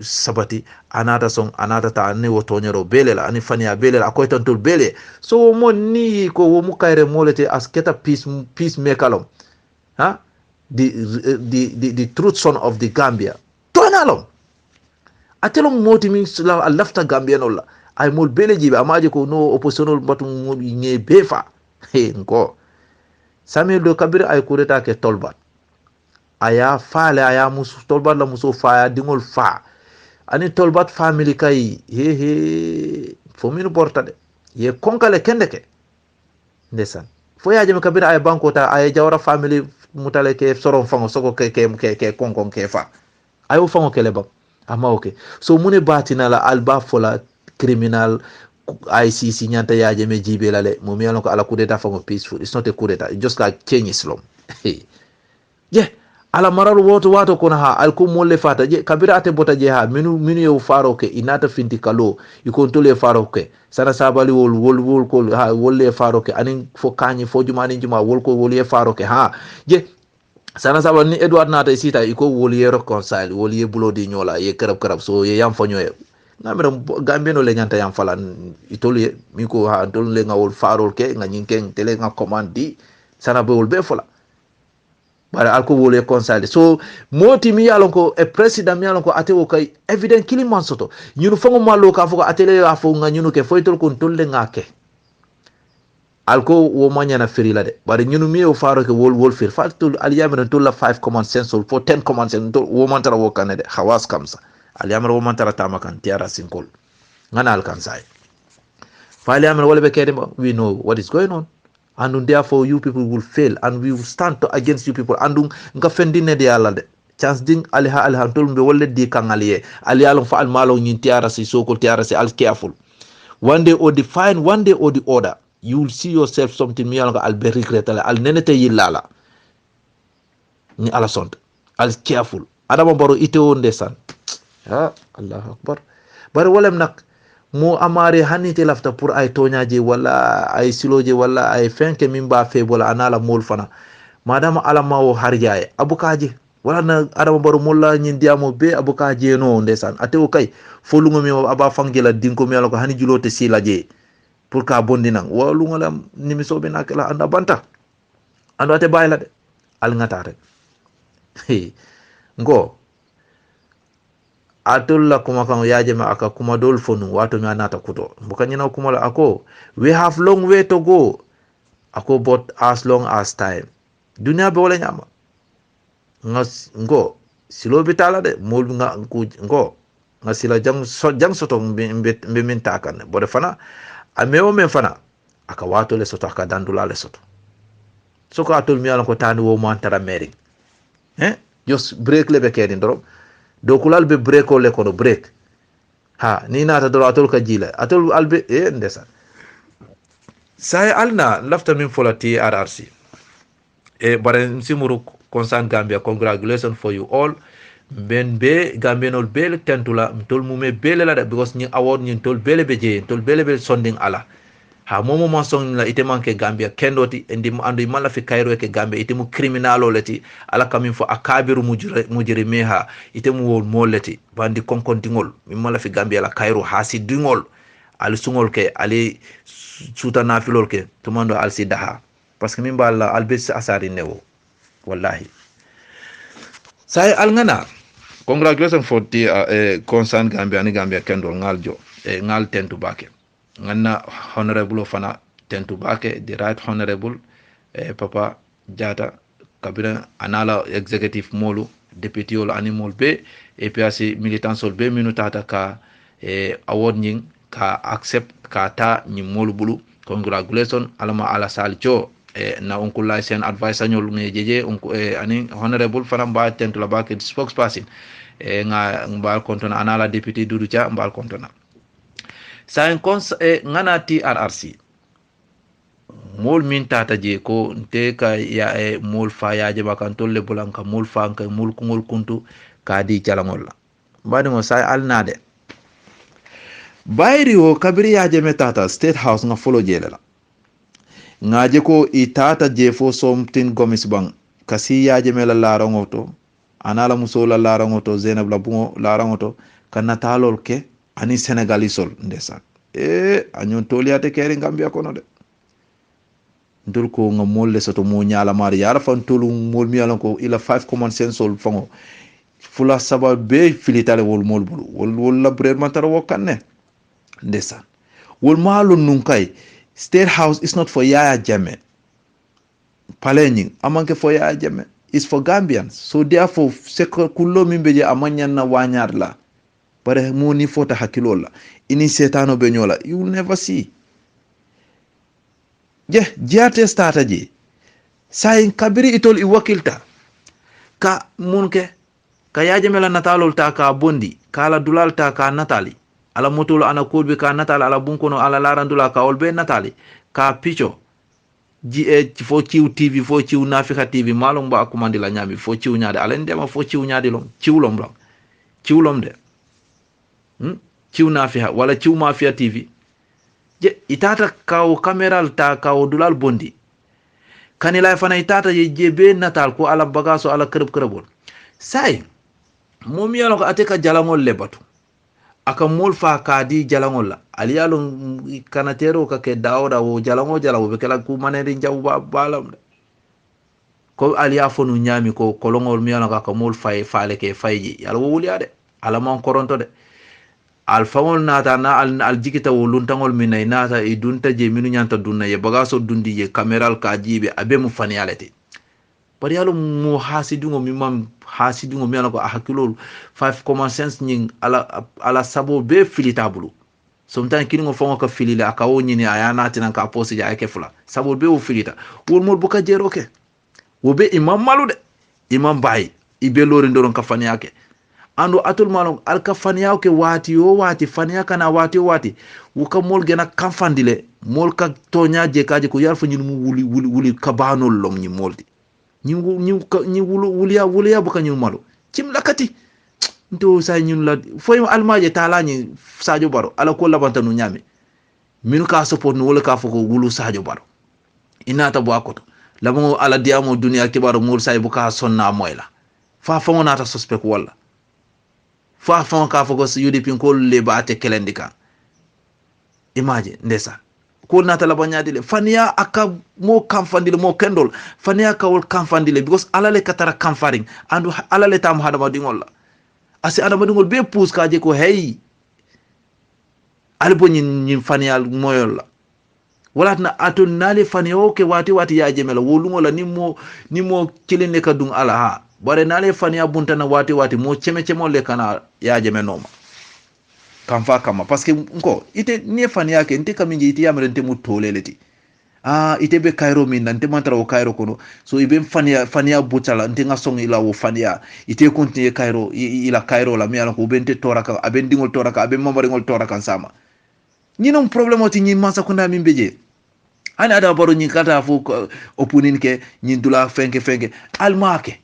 sabati anata song anata ta ni wotonyero belela ani fania belela akoy tan tol bele so mo ni ko wo mu kayre molete asketa peace mekalom ha the truth son of the Gambia tonalom atelom moti min alafta Gambia nolla ay mol bele jibe amaje ko no oppositional batu mo nge befa he ngo Samuel do kabir ay kureta ke tolbat aya faale aya musu tolbat la muso fa dingol fa ani tolbat family kay he fo min porta de ye konkale kendeke ndesan fo ya jeme kabir ay banko ta ay jawra family mutale ke soron fango soko ke konkon ke fa ayo fango kele ba ama okay so mune batina la alba fola criminal ICC nyanta ya jeme jibe lale mo mi ko ala coup d'etat fango peaceful it's not a coup d'etat it's just like change Islam yeah ala maral wato kono ha alko molle fata je kabira ate bota je ha minu yo faro ke inata finti kalo iko tole faro ke sana sabali wol ko ha wolle faro ke anin fo kanyi fo jumani juma wol ko wolle faro ke ha je sana sabali ni Edward nata sita iko wolle reconcile wolle bulodi nyola ye karab so ye yam fanyo ngamira Gambia no le nyanta yam falan itole mi ko ha tol le ngawol faro ke nganyinken tele nga commandi sana be wol be fola bare alko wole consale so moti mi yalon ko e president mi yalon ko ate o kay evident kili man soto ñunu fango malo ka foko atele afo nga ñunu ke foytol ko tolle ngake alko wo manyana ferila de bare ñunu mi o faro ke wol fer fatul al yamina tolla 5 common sense for 10 common sense wo mantara wo kanede khawas kamsa al yamira wo mantara tamakan tiara sinkol ngana al kansai fa al yamira wala be kede we know what is going on. And therefore you people will fail and we will stand against you people and nga fendine de yalla de chance ding alha tol mbe wolle di kangaliye ali yalla fa al malo nyin tiara si soko tiara si al careful one day or the fine one day or the order you will see yourself something mi yalla al be regretala al nenete yillala ni ala sont al careful adama baro ite wonde san ha Allahu akbar bare wolem nak mo amare hanite lafta pour ay toñaje wala ay siloje wala ay fenke min ba fe bola anala mol fana madama alama o harjaaye abukaje wala na adama baro molla nyin diamo be abukaje no ndesan atewo kay folungo mi aba fangela dinko mi ala ko hani julote silaje pour ka bondinan walungo lam nimiso be nakala anda banta ando ate bayla de al ngata rek ngo atolla kuma kan yajema aka kuma dol fonu wato mi anata kuto bukanyina kuma la ako we have long way to go ako but as long as time dunia be wala nyama ngo silo bitala de mol nga ngo nga sila jang soto mbe min takan bode fana ameo men fana aka wato le soto aka dandula le soto soko atol mi ala ko tani wo mantara meri just break le be kedin doro do kulal be break o le kono break ha ni nata do atol ka jila atol albe ndesa say alna lafta min folati RRC bare simuru concern Gambia congratulations for you all ben be Gambianol bel tentula tol mume bele la because ni award ni tol bele be je tol bele be sonding ala ha momo man song la ite manke Gambia kendoti endi andi mala fi Cairo ke Gambia ite mu criminalo leti ala kamin fo akabiru mujiri meha ite mu wol moleti bandi konkontingol mi mala fi Gambia la Cairo hasi dingol al sungol ke ali suta nafilol ke tumando al sidaha parce que min balla al bes asari newo wallahi say al ngana congratulations for the concern Gambia ni Gambia kendol ngaljo ngal tentu bake ngana honorable fana tentu bake the right honorable papa Jata kabira anala executive molu deputy ol animal be et puis asi militant sol be minutata ka award nying ka accept ka ta ni molu bulu congratulations alama ala salcho na onkula sen advisor nyol ngejeje ani honorable fana ba tentu la bake spokesperson nga mbal kontona anala deputy Dudu Cha mbal kontona sa en cons ngana TRRC mol min tata je ko nte ka ya mol fa ya je bakan tolle bulanka mol fa ka mol kungol kuntu ka di jalangol bani mo sa alnade bayri o kabiri ya je metata state house nga follow je la ngaje ko i tata je fo somtin gomis bang kasi ya je mela la rongoto anala musola larangoto Zainab la bungo larangoto kana talol ke ani Senegalisol ndesan anyon toliate keri Gambia kono de ndol ko nga molle soto mo nyaala mari yara fan tolu mol mi yalan ko ila 5 common sense sol fango fula saba be filitale wol mol bulu wol la brer mantara wokanne ndesan wol malu nun kay State House is not for Yaya Jammeh palening amanke for Yaya Jammeh is for Gambians so therefore seko kullo mimbeje amanyan na wanyar la bare mo ni fota hakilo la ini setano be nyola you will never see jiate strategy sayin kabiri itol i wakilta ka munke ka Yaya Jammeh la natalol ta ka bondi kala dulal ta ka natali ala motolo ana kolbe ka natali ala bunkono ala larandula ka olbe natali ka picho fo ciw TV fo ciw Nafika TV malong ba akumandi la nyami fo ciw nyaade ala ndema fo ciw nyaade lom ciwlom de ciw Nafika wala ciw Mafia TV itata kaw caméral ta kaw dulal bondi kanila fana itata je be natal ko ala bagaso ala kërëbol say mom yalo ko ateka jalangol le batu aka mol fa ka di jalangol la aliyalo kanatero ka ke dawda wo jalawo be kala ku maneri jaw balam ko aliya fonu nyami ko kolongol mi yalo ka mol fay faale ke fayji yalla wo wuliade ala man koronto de alfawol nata na al jikita woluntangol minay nata e dunta je minu nyanta dunna ye bagaso dundi ye caméral ka jibe abe mu faniyalete bari yalo mu hasidungo mimam hasidungo mi ko hakilol 5 common sense nying ala sabo be filitable sometimes kiningo fongo ka filile aka woni ni ayana tinan ka posi ja ke fula sabo be o filita wol mol buka jero ke wo be imam malude imam bay ibe lori ndoron ka faniyake ando atul malong alka faniyaw ke wati faniya kana wati wuka mol gena kamfandile mol ka tonya je kaje ko yarfa nyum wuli kabanol lom nyi moldi nyi wuliya buka nyum malo cim lakati nto say nyum la foy almaje talani Sadio Baro ala ko labanta no nyame minu ka support no wala ka foko wulu Sadio Baro inata bo akoto lamo ala diamo dunia kibaro mol say buka sonna moyla fa nata suspect wala fa ka foko UDP ko le baate kelendika imagine ndesa ko nata la banyadile fania aka mo kamfandile mo kendol fania ka wol kamfandile because alale katara kamfaring andu alale tam hadama dingol la asi adama dingol be pous ka je ko hey albo nyin fania moyol la wala na aton nale fania o ke wati ya jemela wolungo la nimo kilinde ka dung ala ha bare nale fania buntana wati mo cheme le kana ya jeme noma kamfa kama parce que nko ite ni fania ke nte kaminji ite yamre nte mutoleleti ite be Cairo min nte mantara o Cairo kono so ibe fania butala nte ngasong ila wo fania ite continue Cairo ila Cairo la mi ala ko bente toraka aben dingol toraka aben mamoringol toraka sama ñinom problème oti ñi masa ko ndami beje ani ada baro ñi kata fu opunin ke ñi dula fenke almake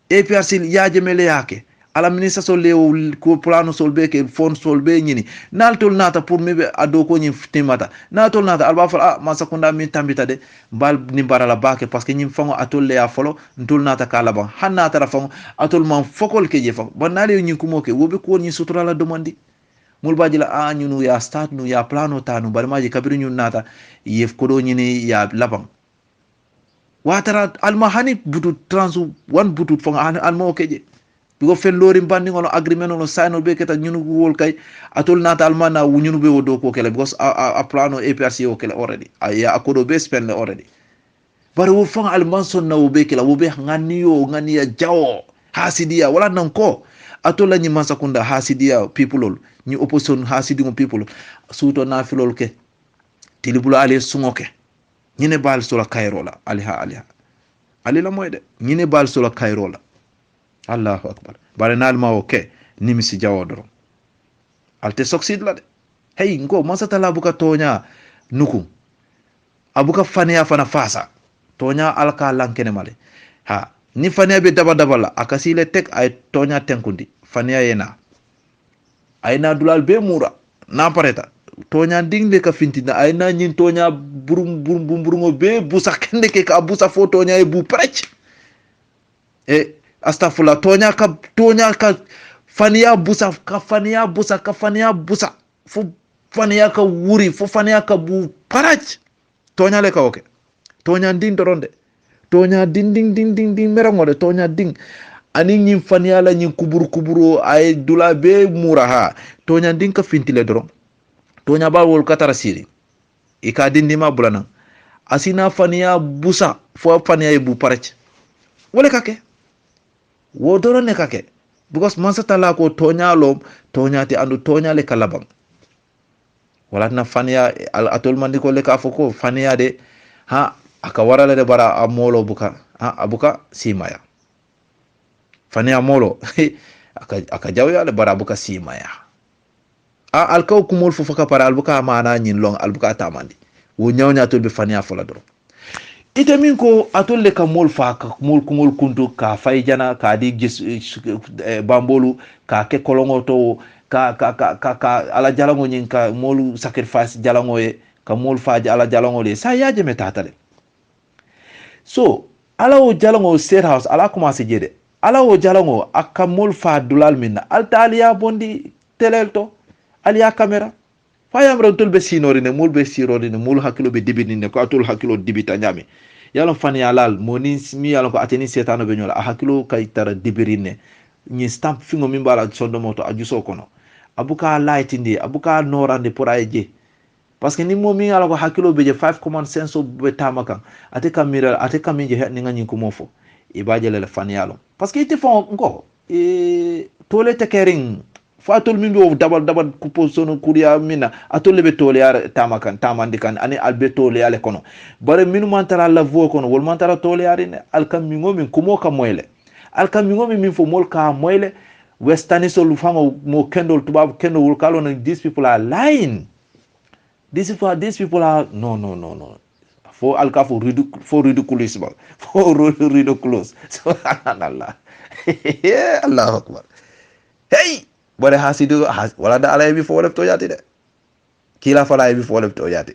APRC yaaje mele yake ala ministre sol le ko plano sol be ke fond sol be ñini naltol nata pour mebe ado ko ñi timata naltol nata alba fa masa ko ndami tambita de bal ni barala bake parce que ñi fango atol le ya folo ntol nata kala ban hanata ra fango atol man fokol ke je fa banale ñi kumo ke wobe ko ñi sutura la demandi mulbaji la ñunu ya start nu ya plano tanu bari maji kabiru ñun nata yef ko do ñini ya labang watara alma hani butu transu wan butu fonga alma okeje bigo fen lori bandi ngono agreement no sign be keta ñunu wol kay atol nata alma na ñunu be wodo ko kele because a plano APRC o kele already ya akodo be spend already bari wo fonga alma son na wo be kele wo be ngani ya jawo hasidia wala nan ko atola ñi masakunda hasidia people ñi opposition hasidingo people suto na filol ke tilibula ale sungoke ñine bal sola kayrola aliha alila moyde ñine bal sola kayrola Allahu akbar bare nalma oke nimisi jawodoro alte succeed la de hey ngo masata la buka tonya nuku abuka fania fana fasa tonya alka lankene male ha ni fania be daba la akasile tek ay tonya tenkundi fania yena ayna dulal be mura na pareta tonya dingle ka fintina ayna nyin tonya burum be busa kende ke ka busa fo tonya e bu prech e Astaghfirullah, tonya ka faniya busa ka faniya busa ka faniya busa fo faniya ka wuri fo faniya ka bu paraj tonya le ka oke tonya din doronde tonya din ding ding ding ding merangode tonya ding ani ñin faniya la ñin kuburu ay dula be muraha tonya ding ka fintile doron tonya ba wol katara siri ika dindima bulana asina faniya busa fo faniya bu paraj wole kake wo doron ne kake because man satala ko toñalom toñati andu toñale kalabam wala na faniya al atol mandi ko le ka foko faniya de ha aka warala de bara amolo buka ha abuka simaya faniya molo aka jawya le bara buka simaya al kaw kumol fu faka para albuka mana nyin long albuka tamandi wo nyawnya tol be faniya fola doro ite min ko atolle ka mol fa ka mol kumol kuntu ka fay jana ka di gis bambolu ka ke kolongo to ka ala jalango nyin ka molu sacrifice jalango e ka mol fa ala jalango le sa yaje metatale so ala o jalango state house ala commencé jede ala o jalango akka mol fa dulal minna altaliya bondi telelto aliya camera fayam ron be sinori ne mol be sirori ne mol hakilo be dibini ne ko atul hakilo dibita nyami yalon fani alal moni mi yalon ko ateni setano be nyola a hakilo kay tara dibirine ni stamp fingo min bala sondo moto ajuso kono abuka lightindi abuka norande pour aje parce que ni momi yalon ko hakilo be je 5 common sense be tamaka ate kamira ate kamije ni ngani ko mofo ibaje le fani yalon parce que ite fon ngo tole tekering fo atol min be dabal kupo sono kuriya mina atol be tole yar tamakan tamandikan ani albe tole yale kono bare minu mantara la vo kono wol mantara tole yar ne alkam mingo min kumo ka moyle alkam mingo min fo mol ka moyle westani so lu fama mo kendol tubab kendo wol kalo na these people are lying these people are no fo alka fo ridiculous fo ridiculous subhanallah Allahu akbar hey bare hasidu wala da alay bi fo lefto yati de kila fala bi fo lefto yati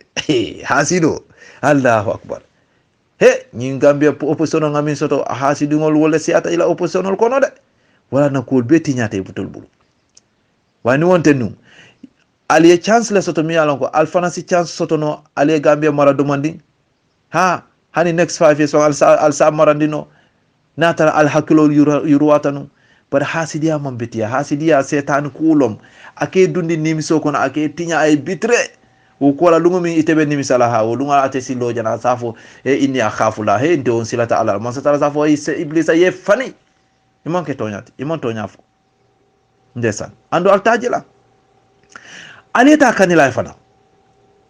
hasidu Allahu akbar he nyin gambia opposition ngamin soto hasidu ngol wala siata ila opposition kono de wala na ko beti nyata e butol bulu wani wonte nu aliye chance le soto mi alon ko alfanasi chance soto no aliye gambia mara demanding ha hani next 5 years al sa marandino natara al hakilo yuruwatanu par hasidiya mambetiya hasidiya setan kulom ake dundi nimiso kono ake tinya ay bitre o kola lungo min itebe nimisala ha o lunga ate silo jana safo e inni akhafu la he don silata ala man satara safo iblisa ye fani imon ke tonyati imon tonyafo ndesan ando altajila alita kanila fana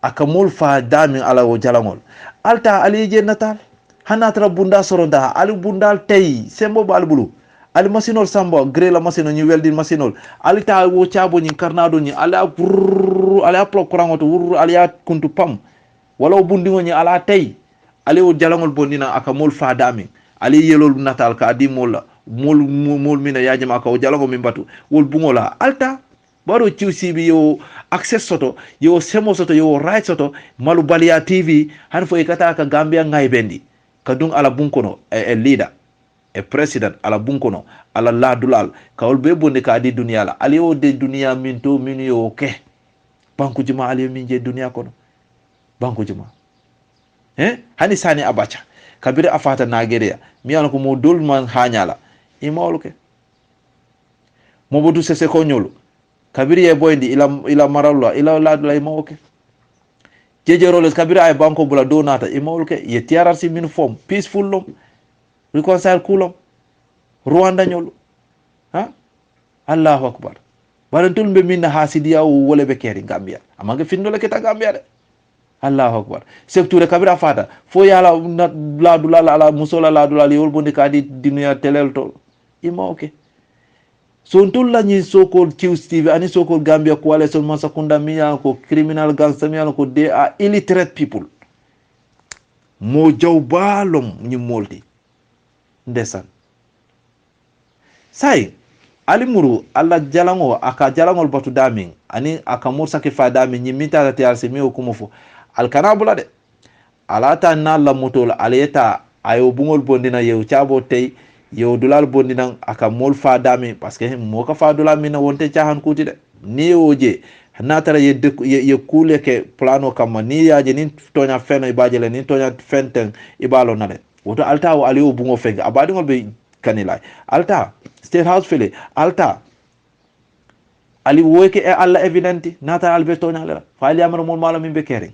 akamul fa dami ala o jalangol alta alije natal hanatra bunda soronda ali bundal tay sembo balbulu ali masinol sambo grela masino ni weldin masinol ali ta wo chabo ni karnado ni ala plok kurango to ali ya kuntu pam wala bundingo ni ala tay ali o jalangol bondina akamul fa dami ali yelol natal ka di mola mol mina yajima ka o jalango min batu wol bungola alta baro ciusibi yo access soto yo semo soto yo right soto malu balia tv han fo ikata ka gambia ngay bendi kadung ala bunkono leader president ala bunkono ala ladulal kawol be bonde ka di dunia la ali o de dunia min to min yo ke banku juma ali min je dunia kono banku juma hani sani abacha kabire afata nageria mi ala ko mo dolman hanyala imawluke mo bodu sese ko nyolo kabiri e boyndi ila marallo ila ladula imawke jejeroles kabiri ay banko bula donata imawke ye TRRC min form peaceful lom reconcile kulom Rwanda nyolo ha Allahu akbar barantul be minna hasidiya wole be keri Gambia amanga findole keta Gambia de Allahu akbar secteur kabira fata fo yala ladula ala musola ladula yol bondi kadi dunia telel to imawke so ntulla ni sokol Qs TV ani sokol Gambia coalition man sakunda miya ko criminal gangster miya ko they are illiterate people mo jaw balom ni molti ndesan sai ali muru alla jalango aka jalangol batu damin ani aka mursa ke fa damin ni mita ta TRC mi ko mofo al kanabula de alata na la motol aleta ayo bungol bondina yew chabo tay yo dulal bondi nan aka mol fa dami parce que mo ka fa dulal min wonte chahan kuti de ni oje natara ye kule ke plano kama ni yaje nin tonya feno ibajele nin tonya fenten ibalo nale woto alta o aliyo bungo fege abadi ngol be kanila alta state house fele alta ali woyke e alla evidenti nata albe tonya la faali amara mon mala min be kering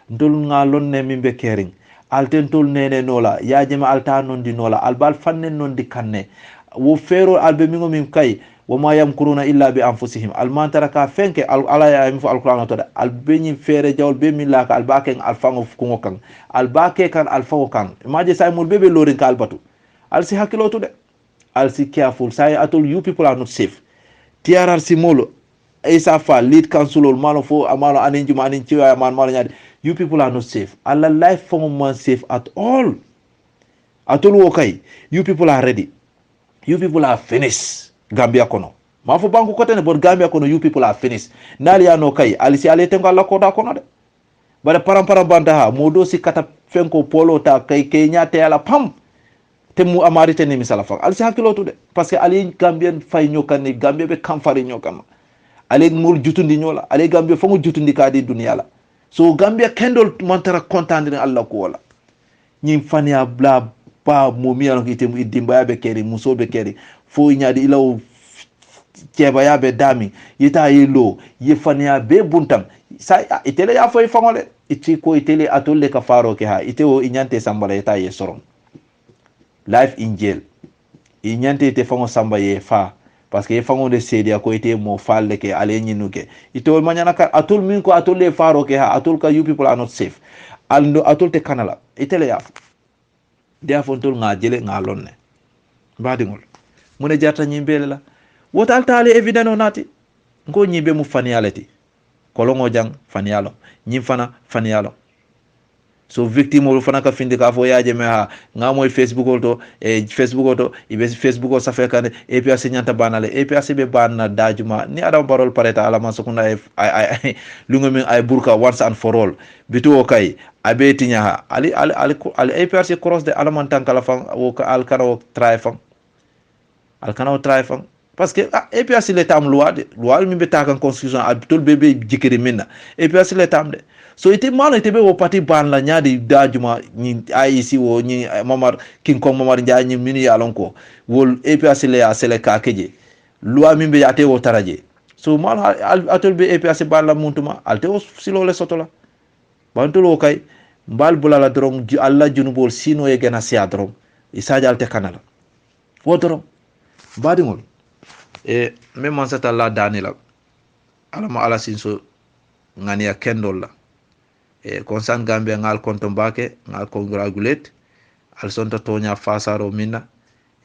ndol ngalon ne min be kering alten tol nene nola yajema alta non di nola albal fannen non di kanne wo fero albe mingo min kay wama yamkuruna illa bi anfusihim almantara ka fenke ala ya mi fu alquran to albe nyi fere jawol be min laka albake alfango kungo kan albake kan alfago kan maje say mul bebe lorin ka albatu alsi hakilo to de alsi careful say atol you people are not safe TRRC molo isa fa lead council malo fo amalo aninjuma anin ciwa man malo nyaade you people are not safe alla life for man safe at all atol wo kay you people are ready you people are finished Gambia kono ma fo banku kote ne bor Gambia kono you people are finished nali ya no kay alisi ale tengo alla ko da kono de bare parampara banda ha modo si kata fenko polo ta kay nyate ala pam te mu amari te ni misala fa alisi hakilo to de parce que ali Gambien fay nyokan ni Gambia be kamfari nyokan ale mul jutundi nyola ale Gambia fango jutundi ka di dunya la so Gambia kendol montara contendre alla ko wala nyim fania bla pa momi alon ite mu idimba be keri muso be keri fo nyaadi ilaw ceba ya be dami yita yelo ye fania be buntam sa itele ya fo fangole iti ko itele atolle ka faro ke ha ite o inyante sambala yita ye soron life in jail inyante ite fango samba ye fa parce que fango de sedia ko ite mo falle ke ale nyinuke ite o manyana ka atul min ko atolle faro ke ha atul ka you people are not safe alno atul te kanala itele ya dia fontol nga jele nga lonne mbadi ngol mune jarta nyimbele la wota altale evideno nati ngo nyimbe mu faniyaleti kolongo jang faniyalo nyim fana faniyalo so victime wol fana ka finde ka fo yaaje me ha nga moy Facebook to Facebook to ibe Facebook o safe kan APRC nyanta banale APRC be banna dajuma ni adam barol pareta ala man sokunda ay lungo min ay burka once and for all bitu o kay abeti nya ali APRC cross de alaman tankala fam o ka al kana o try fam al kana o try fam parce que APRC l'état am loi mi beta kan constitution abtul bebe jikiri minna APRC l'état am de so ite malo ite be wo parti ban la nyaadi dajuma ni IEC wo ni Mamar King Kong Mamar Njie ni mini yalon ko wol APRC le ya sele ka keje loi mi be ate wo taraje so malo atul be APRC ban la muntuma alte wo silo le sotola bantulo kay mbal bulala drom alla junubol sino ye gena sia drom isaja alte kanala wo drom badi ngol même man sata la danila alama ala sinso ngani ya kendol la concern Gambia ngal konto mbake ngal congratulate al sonta tonya fasaro minna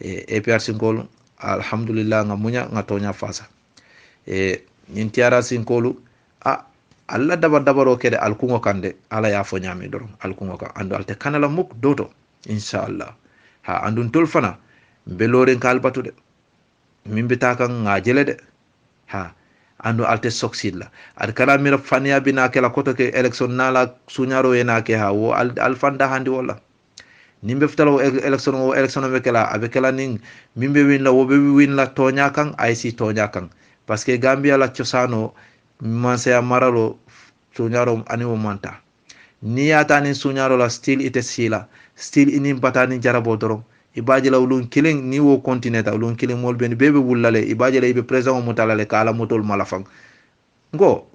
APRC ngol alhamdulillah nga munya nga tonya fasa nyin tiara sinkolu alla dabaro kede alkungo kande ala ya fo nyami dorom alkungo ka ando alte kanala muk doto inshallah ha andun tolfana beloren kalbatude mimbita kan ngajele de ha ando alte succeed la ad kala mira fania bina kala koto ke election nala sunyaro ena ke ha wo alfanda handi wala nimbe ftalo election be kala abe kala ning mimbe win la wo be win la tonya kan IC tonya kan parce que Gambia la ciosano manse amaralo sunyaro ani wo manta ni ata ni sunyaro la still ite sila still inim batani jarabo dorom ibaje la ulun killing ni wo continent ulun killing mol ben bebe wulale ibaje la ibe president mo talale kala motol malafang ngo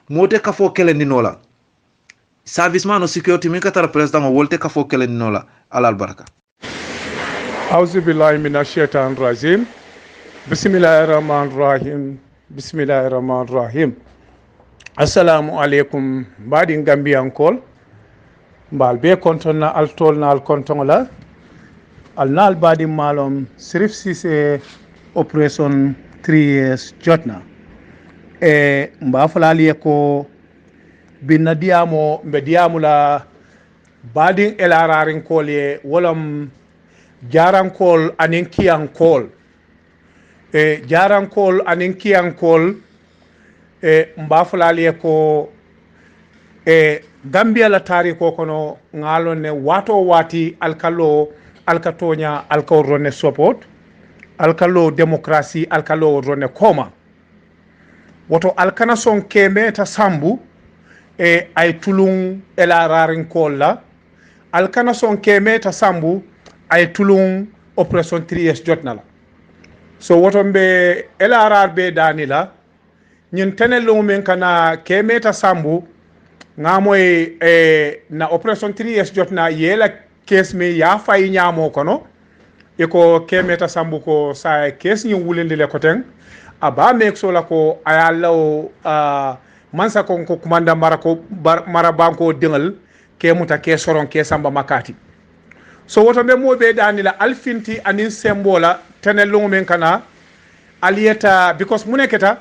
mote ka fo kelen dinola service man o security min katara president o wolte ka fo kelen dinola alal baraka auzu billahi minash shaitan rajim bismillahir rahmanir rahim bismillahir rahmanir rahim assalamu alaikum badin gambian kol mbal be kontonna altol na al kontonla alnal badi malom sirif sise operation 3 years jotna mba falali ko binna diamo mbe diamula badi elararin kolye wolam jarankol anin kiyankol jarankol anin kiyankol mba falali ko Gambia la tariko kono ngalon ne wato wati alkalo alka toña alka rone support alka lo démocratie alka lo rone koma woto alkana son kemeta sambu e ay tulung elararin kolla alkana son kemeta sambu ay tulung opération tries jotnala so woto mbe elarar be danila ñin tenelo men kana kemeta sambu ngamoy na opération tries jotna yela kes mi ya fay ñamo kono e ko kemeta sambu ko sa kes ñu wulende le koten aba mek so la ko ayalaw mansa ko kumanda mara banko dingal ke muta ke soron ke samba makati so woto be mo be danila alfinti anin sembola tenelo men kana aliyeta because muneketa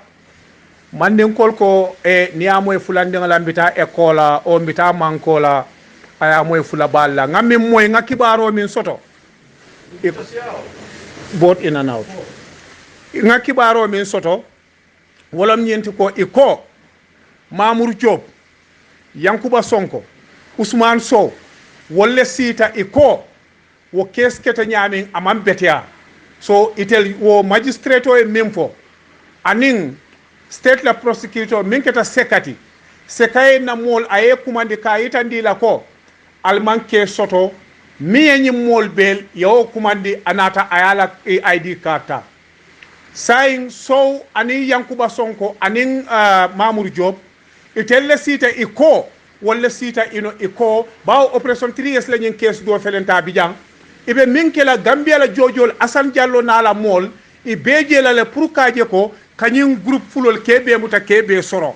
manden kolko niamo e fulande ngala e kola o mbita mankola aya moy fula balla ngami moy ngakibaro min soto both in and out ngakibaro min soto wolam nyenti ko iko Mamour Diop Yankuba Sonko Ousmane Sow wolle sita iko wo kesketa nyamin amam betia so itel wo magistrate o e memfo anin state la prosecutor minketa sekati sekaye na mol aye kumandi ka itandi la ko almanke soto miyenyi mol bel yo kumandi anata ayala ID card sayin Sow ani Yankuba Sonko anin Mamour Diop itelle sita iko wala sita ino iko bawo operation 3S la nyen kes do felenta bijang ibe minkela Gambia la jojol Assane Diallo na la mol ibeje la le pour kaje ko kanyin groupe fulol kebe muta kebe soro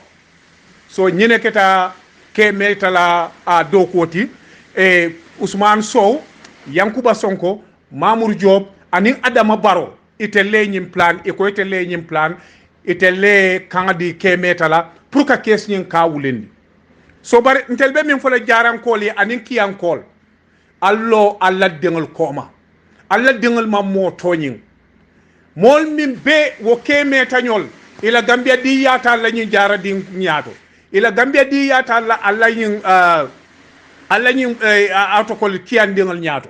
so nyine keta ke metala a dokoti Ousmane Sow Yankuba Sonko Mamour Diop anin Adama Barrow itelle nyim plan e ko itelle nyim plan itelle kangadi ke metala pour ka kes nyin ka wulendi so bari ntelbe min fola jaran koli anin kiyan kol allo alla dengal koma alla dengal mam mo toñin mol min be wo keme tañol ila Gambia di yata la ñu jara di ñaato ila Gambia di yata la alla ñu autocol kiyan dengal ñaato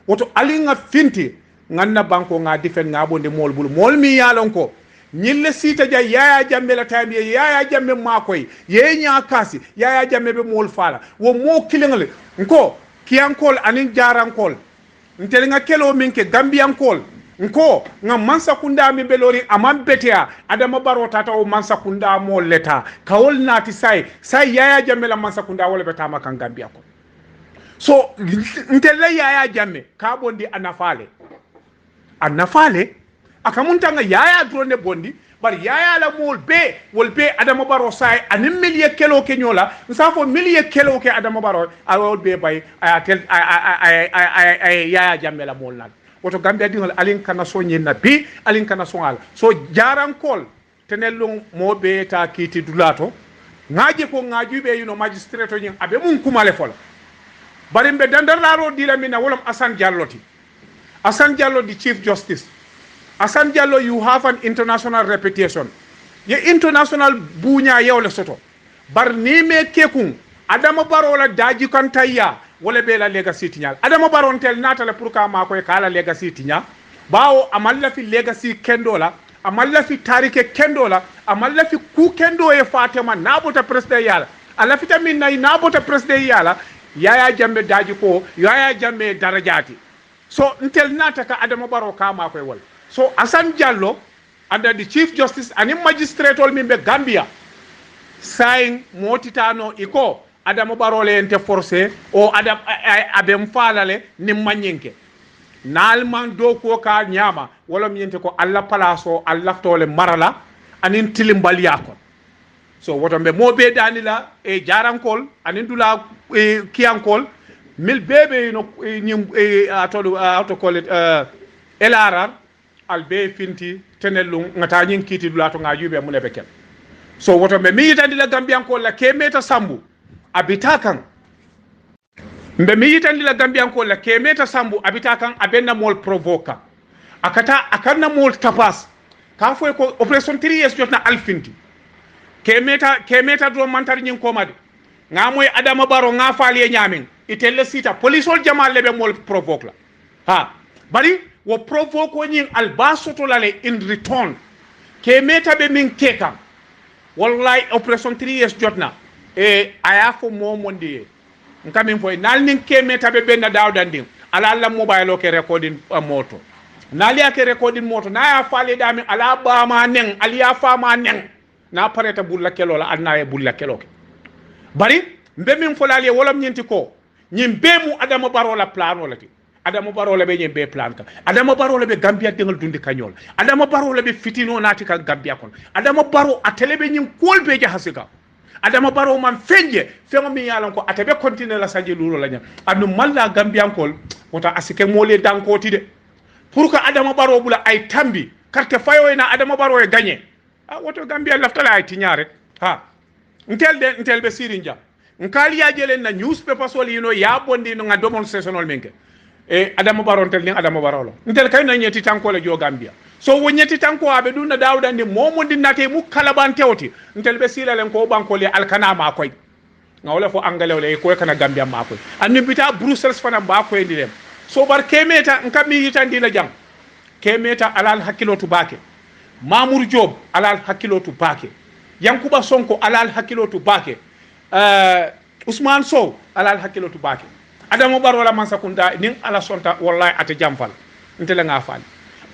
woto ali nga finti nganna banko nga difen nga bonde mol bul mol mi yalon ko ñille sita ja yaya jamme la tabi yaya jamme makoy ye nya kasi yaya jamme be mol fala wo mo kilengal nko kiyankol anin jarankol ntel nga kelo minke gambiyankol nko nga mansa kunda mi belori amam betia Adama Barrow tata o mansa kunda mo leta kawol nati sai yaya jamme la mansa kunda wala beta makan gambia ko so ntel yaya jamme ka bondi anafale akamunta nga yaya drone bondi bar yaya la mol be wol be Adama Barrow sai anim millier kelo ke nyola nsafo millier kelo ke Adama Barrow awol be bay ay yaya jamme la mol nan woto Gambia dingal alin kana so nyina bi alin kana so ala so jaran kol tenello mo be ta kiti dulato ngaje ko ngaju be magistrate nyin abe mun kumale fol bari be dandararo dila mina wolam Assane Diallo di Chief Justice Assane Diallo, you have an international reputation. Ye international bunya yewle soto. Bar ni me kekun Adama Barrow la daji kantaya wala be la legacy tinyal. Adama Barrow tel nata la pour ka ma ko kala legacy tinya. Bawo amalla fi legacy kendola, amalla fi tarike kendola, amalla fi ku kendo e Fatima nabota president yala. Ala fi tamin nay nabota president yala. Yaya Jammeh daji ko, Yaya Jammeh darajati. So ntel nata ka Adama Barrow ka ma ko wala. So Assane Diallo under the Chief Justice and magistrate ol mimbe Gambia saying motitano iko Adama Barrow le ente forcé o adam abem falale ni manyenke nalman do ko ka nyama wala miente ko alla palaso alla tole marala anin tilimbal yakon so woto be mo be danila e jarankol anin dula kiyankol mil bebe no nyim autocol elarar albe finti tenellu ngata nyin kiti dulato ngajube mun beken so woto be mi yitandi la gambianko la kemeta sambu abitakan mbe mi yitandi la gambianko la kemeta sambu abitakan abenna mol provoka akata akanna mol tapas ka fo ko operation 3S jotna alfinti kemeta do mantar nyin komade ngamoy Adama Barrow nga faali nyamin itelle sita police ol jamal lebe mol provoke la ha bari wo provoke nyin albasoto lale in return ke meta be min kekam wallahi operation 3 years jotna e aya fo momondi nkamin foy nal nin ke meta be benna dawdandin ala la mobile o ke recording moto nali ake recording moto na ya fale dami ala ba ma nen ali ya fa ma nen na pareta bulla kelo la adna e bulla kelo bari mbe min folali wolam nyinti ko nyim be mu adama barola plan wala ti adama barola be nyim be plan ka adama barola be gambia dengal dundi kanyol adama barola be fitino nati ka gambia kon adama baro atele be nyim kolbe ja hasika adama baro man fenje fengo mi yalan ko atabe continue la sanje lulo la nyam anu malla gambia kol wota asike mole dankoti de pour que adama baro bula ay tambi carte fayo na adama baro e gagné woto gambia laftala ay tiñare ha ntel be sirinja nkali ya jelen na newspaper sol yino ya bondi no nga demonstration menke e adama baro tel ni adama baro lo ntel kay na ñeti tanko le jo gambia so wo ñeti tanko abe dunna dawda ndi momo dinnate mu kalaban tewti ntel be silalen ko banko le alkana ma koy ngawle fo angale le ko kana gambia ma koy anni bita brussels fana ba koy ndilem so bar kemeta nkami yitandi la jam kemeta alal hakilotu bake mamour job alal hakilotu bake yankuba sonko alal hakilotu bake ousmane sow alal hakilotu bake adama bar wala man sakunda nin ala sonta wallahi ate jamfal ntele nga fal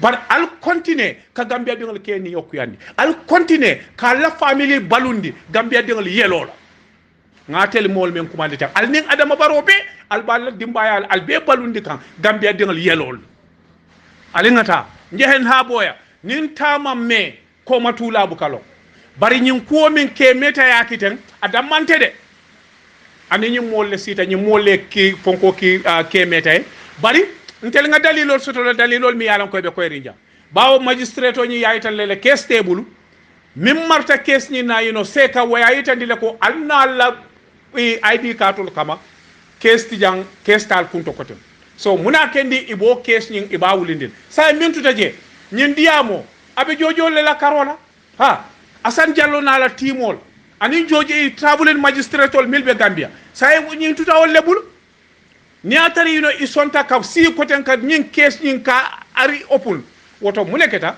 bar al continue ka gambia dingal keni yokuyandi al continue ka la family balundi gambia dingal yelola ngatel mol men kumande tan al nin adama barobe al bal dimbayal al be balundi kan gambia dingal yelol alingata njehen ha boya nin tamam me ko matula bukalo bari nyin ko min ke meta yakiten adamante de ani nyin molle sita nyin molle ki fonko ki ke meta bari ntel nga dalilol soto la dalilol mi yalan ko be ko rinja bawo magistrate ni yayitan lele case table mim marta case ni na yino seka wayayitan dile ko alna la id katul kama case tijang case tal kunto kotem so muna kendi ibo case nyin iba wulindin say mintu taje nyin diamo abe jojo le la karola ha asan jallo na la timol ani joje travel magistrate milbe gambia say nyin tuta wol lebul ni atari yino isonta ka si koten ka nyin case nyin ka ari open woto muneketa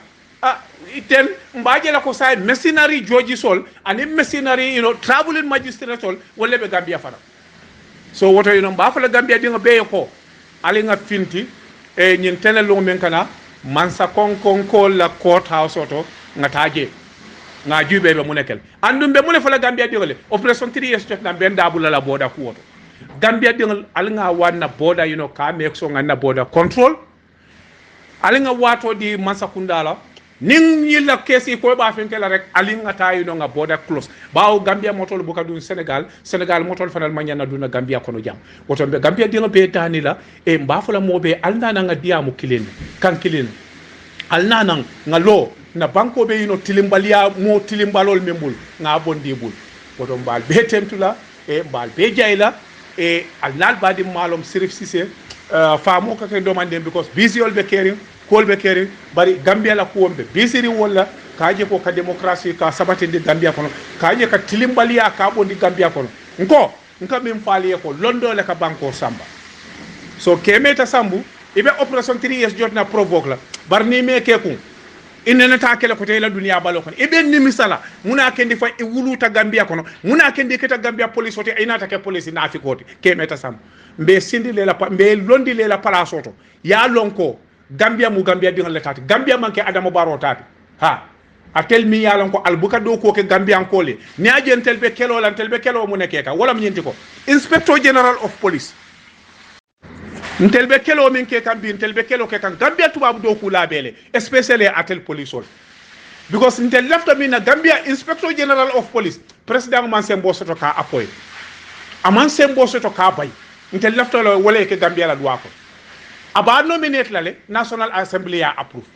iten mbaje la ko say mercenary joji sol ani mercenary traveling magistrate sol wolle be gambia fara so woto mba fa la gambia dinga be ko ali nga finti e nyin tele lo men kana mansa kon la court house oto nga taje nga jube be munekel andum be mune fa la gambia dinga operation 3 years na ben dabula la boda ku woto gambia dinga ali nga wanna boda ka mek so nga na boda control ali nga wato di mansa kundala ning yilla kesi ko ba fin kala rek ali nga tayi nga boda close baaw gambia motol bu ka dun senegal motol fanal manyana duna gambia kono jam woto be gambia dinga be tani la e mbafula mobe alna nga diamu kilin kan kilin alna nan nga lo na banko be tilimbalia mo tilimbalol membul nga bondi bul woto mbal be temtula e mbal be jayla e alnal badi malom sirif sise famo ka ke domande because busy be caring kolbe kere bari gambia la kuombe bisiri wala kaje ko ka demokrasi ka sabati di gambia kono kaje ka tilimbalia ka bondi gambia kono nka min faali ko londo le ka banko samba so kemeta sambu ibe operation 3 years jotna provoke la bar ni me keku inena ta kele ko tayla dunia balo kono ibe ni misala muna kendi fa e wuluta gambia kono muna kendi keta gambia police oti inata ke police na afikoti kemeta sambu mbe sindi le la mbe londi le la palasoto ya lonko gambia mu gambia dingal letati gambia manke adama baro tati ha atel mi yalan ko albuka do ko ke gambia ko le ni ajentel be kelo mu nekeka wala mu nyenti ko inspector general of police ntel be kelo min ke kan bi ntel be kelo ke kan gambia tubabu do ku labele especially atel police all because ntel lafta min na gambia inspector general of police president man sembo soto ka apoy aman sembo soto ka bay ntel lafta lo wala ke gambia la dwa ko aba nominate lale national assembly ya approve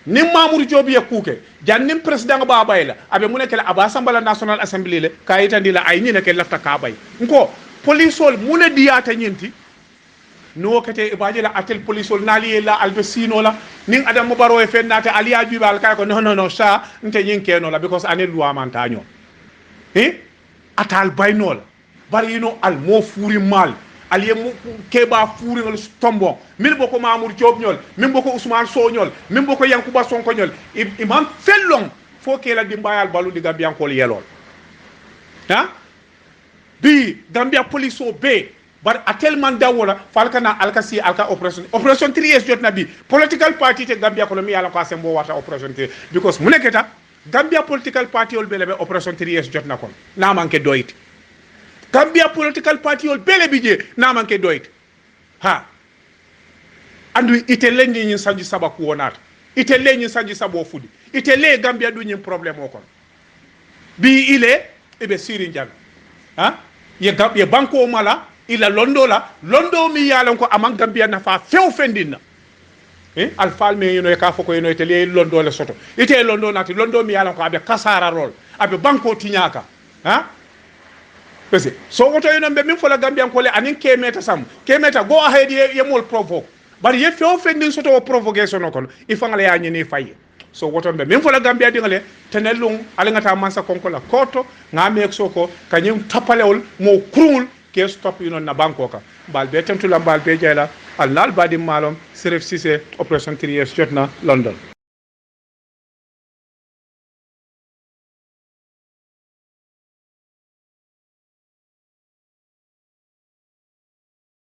nim mamour job ya kuke jannim president ba bayla abe munekela aba sambala national assembly le kayita ndila ay ni ne ke lafta ka bay nko polisol mune diata nyinti no kete ibaje la atel polisol nali la albesino la nin adam mo baro e fennate aliya jubal kay ko no sa nte nyinke no la because anel loi mantaño atal baynol bari al mo furi mal aliye mu keba furingol tombo min boko Mamour Diop ñol min boko Ousmane Sow ñol min boko Yankuba Sonko ñol imam fellong fo ke la dimbayal balu di Gambiankol yelol ha bi Gambia police o be bar atelman dawola falkana alkasi alka operation 3S jotna bi political party te Gambia ko mi yalla ko asembo wata operation 3 because mu neketa Gambia political party ol bele be operation 3S jotna kon na manke doyit Gambia political party ol bele bije na manke doyit ha andu ite lendi nyin sanji sabaku wonata ite le nyin sanji sabo fudi ite le Gambia du nyin problème o kon bi ile ebe siri njang ha ye banko mala ila londo mi yalan ko aman Gambia nafa few fendinna alfal me yino ka foko yino ite le londo le soto ite londo nati londo mi yalan ko abe kasara rol abe banko tinyaka ha pese so woto yino be min fola Gambia ko le anin kemeta sam kemeta go ahead ye mol provoke bari ye few fendin soto provocation kon ifangale ya nyini faye so woto be min fola Gambia dingale tenelung alingata mansa konko la koto ngame soko kanyum tapalewol mo krul ke stop na banko ka bal be temtu la bal be jayla al nal badim malom seref 6 operation 3S jotna London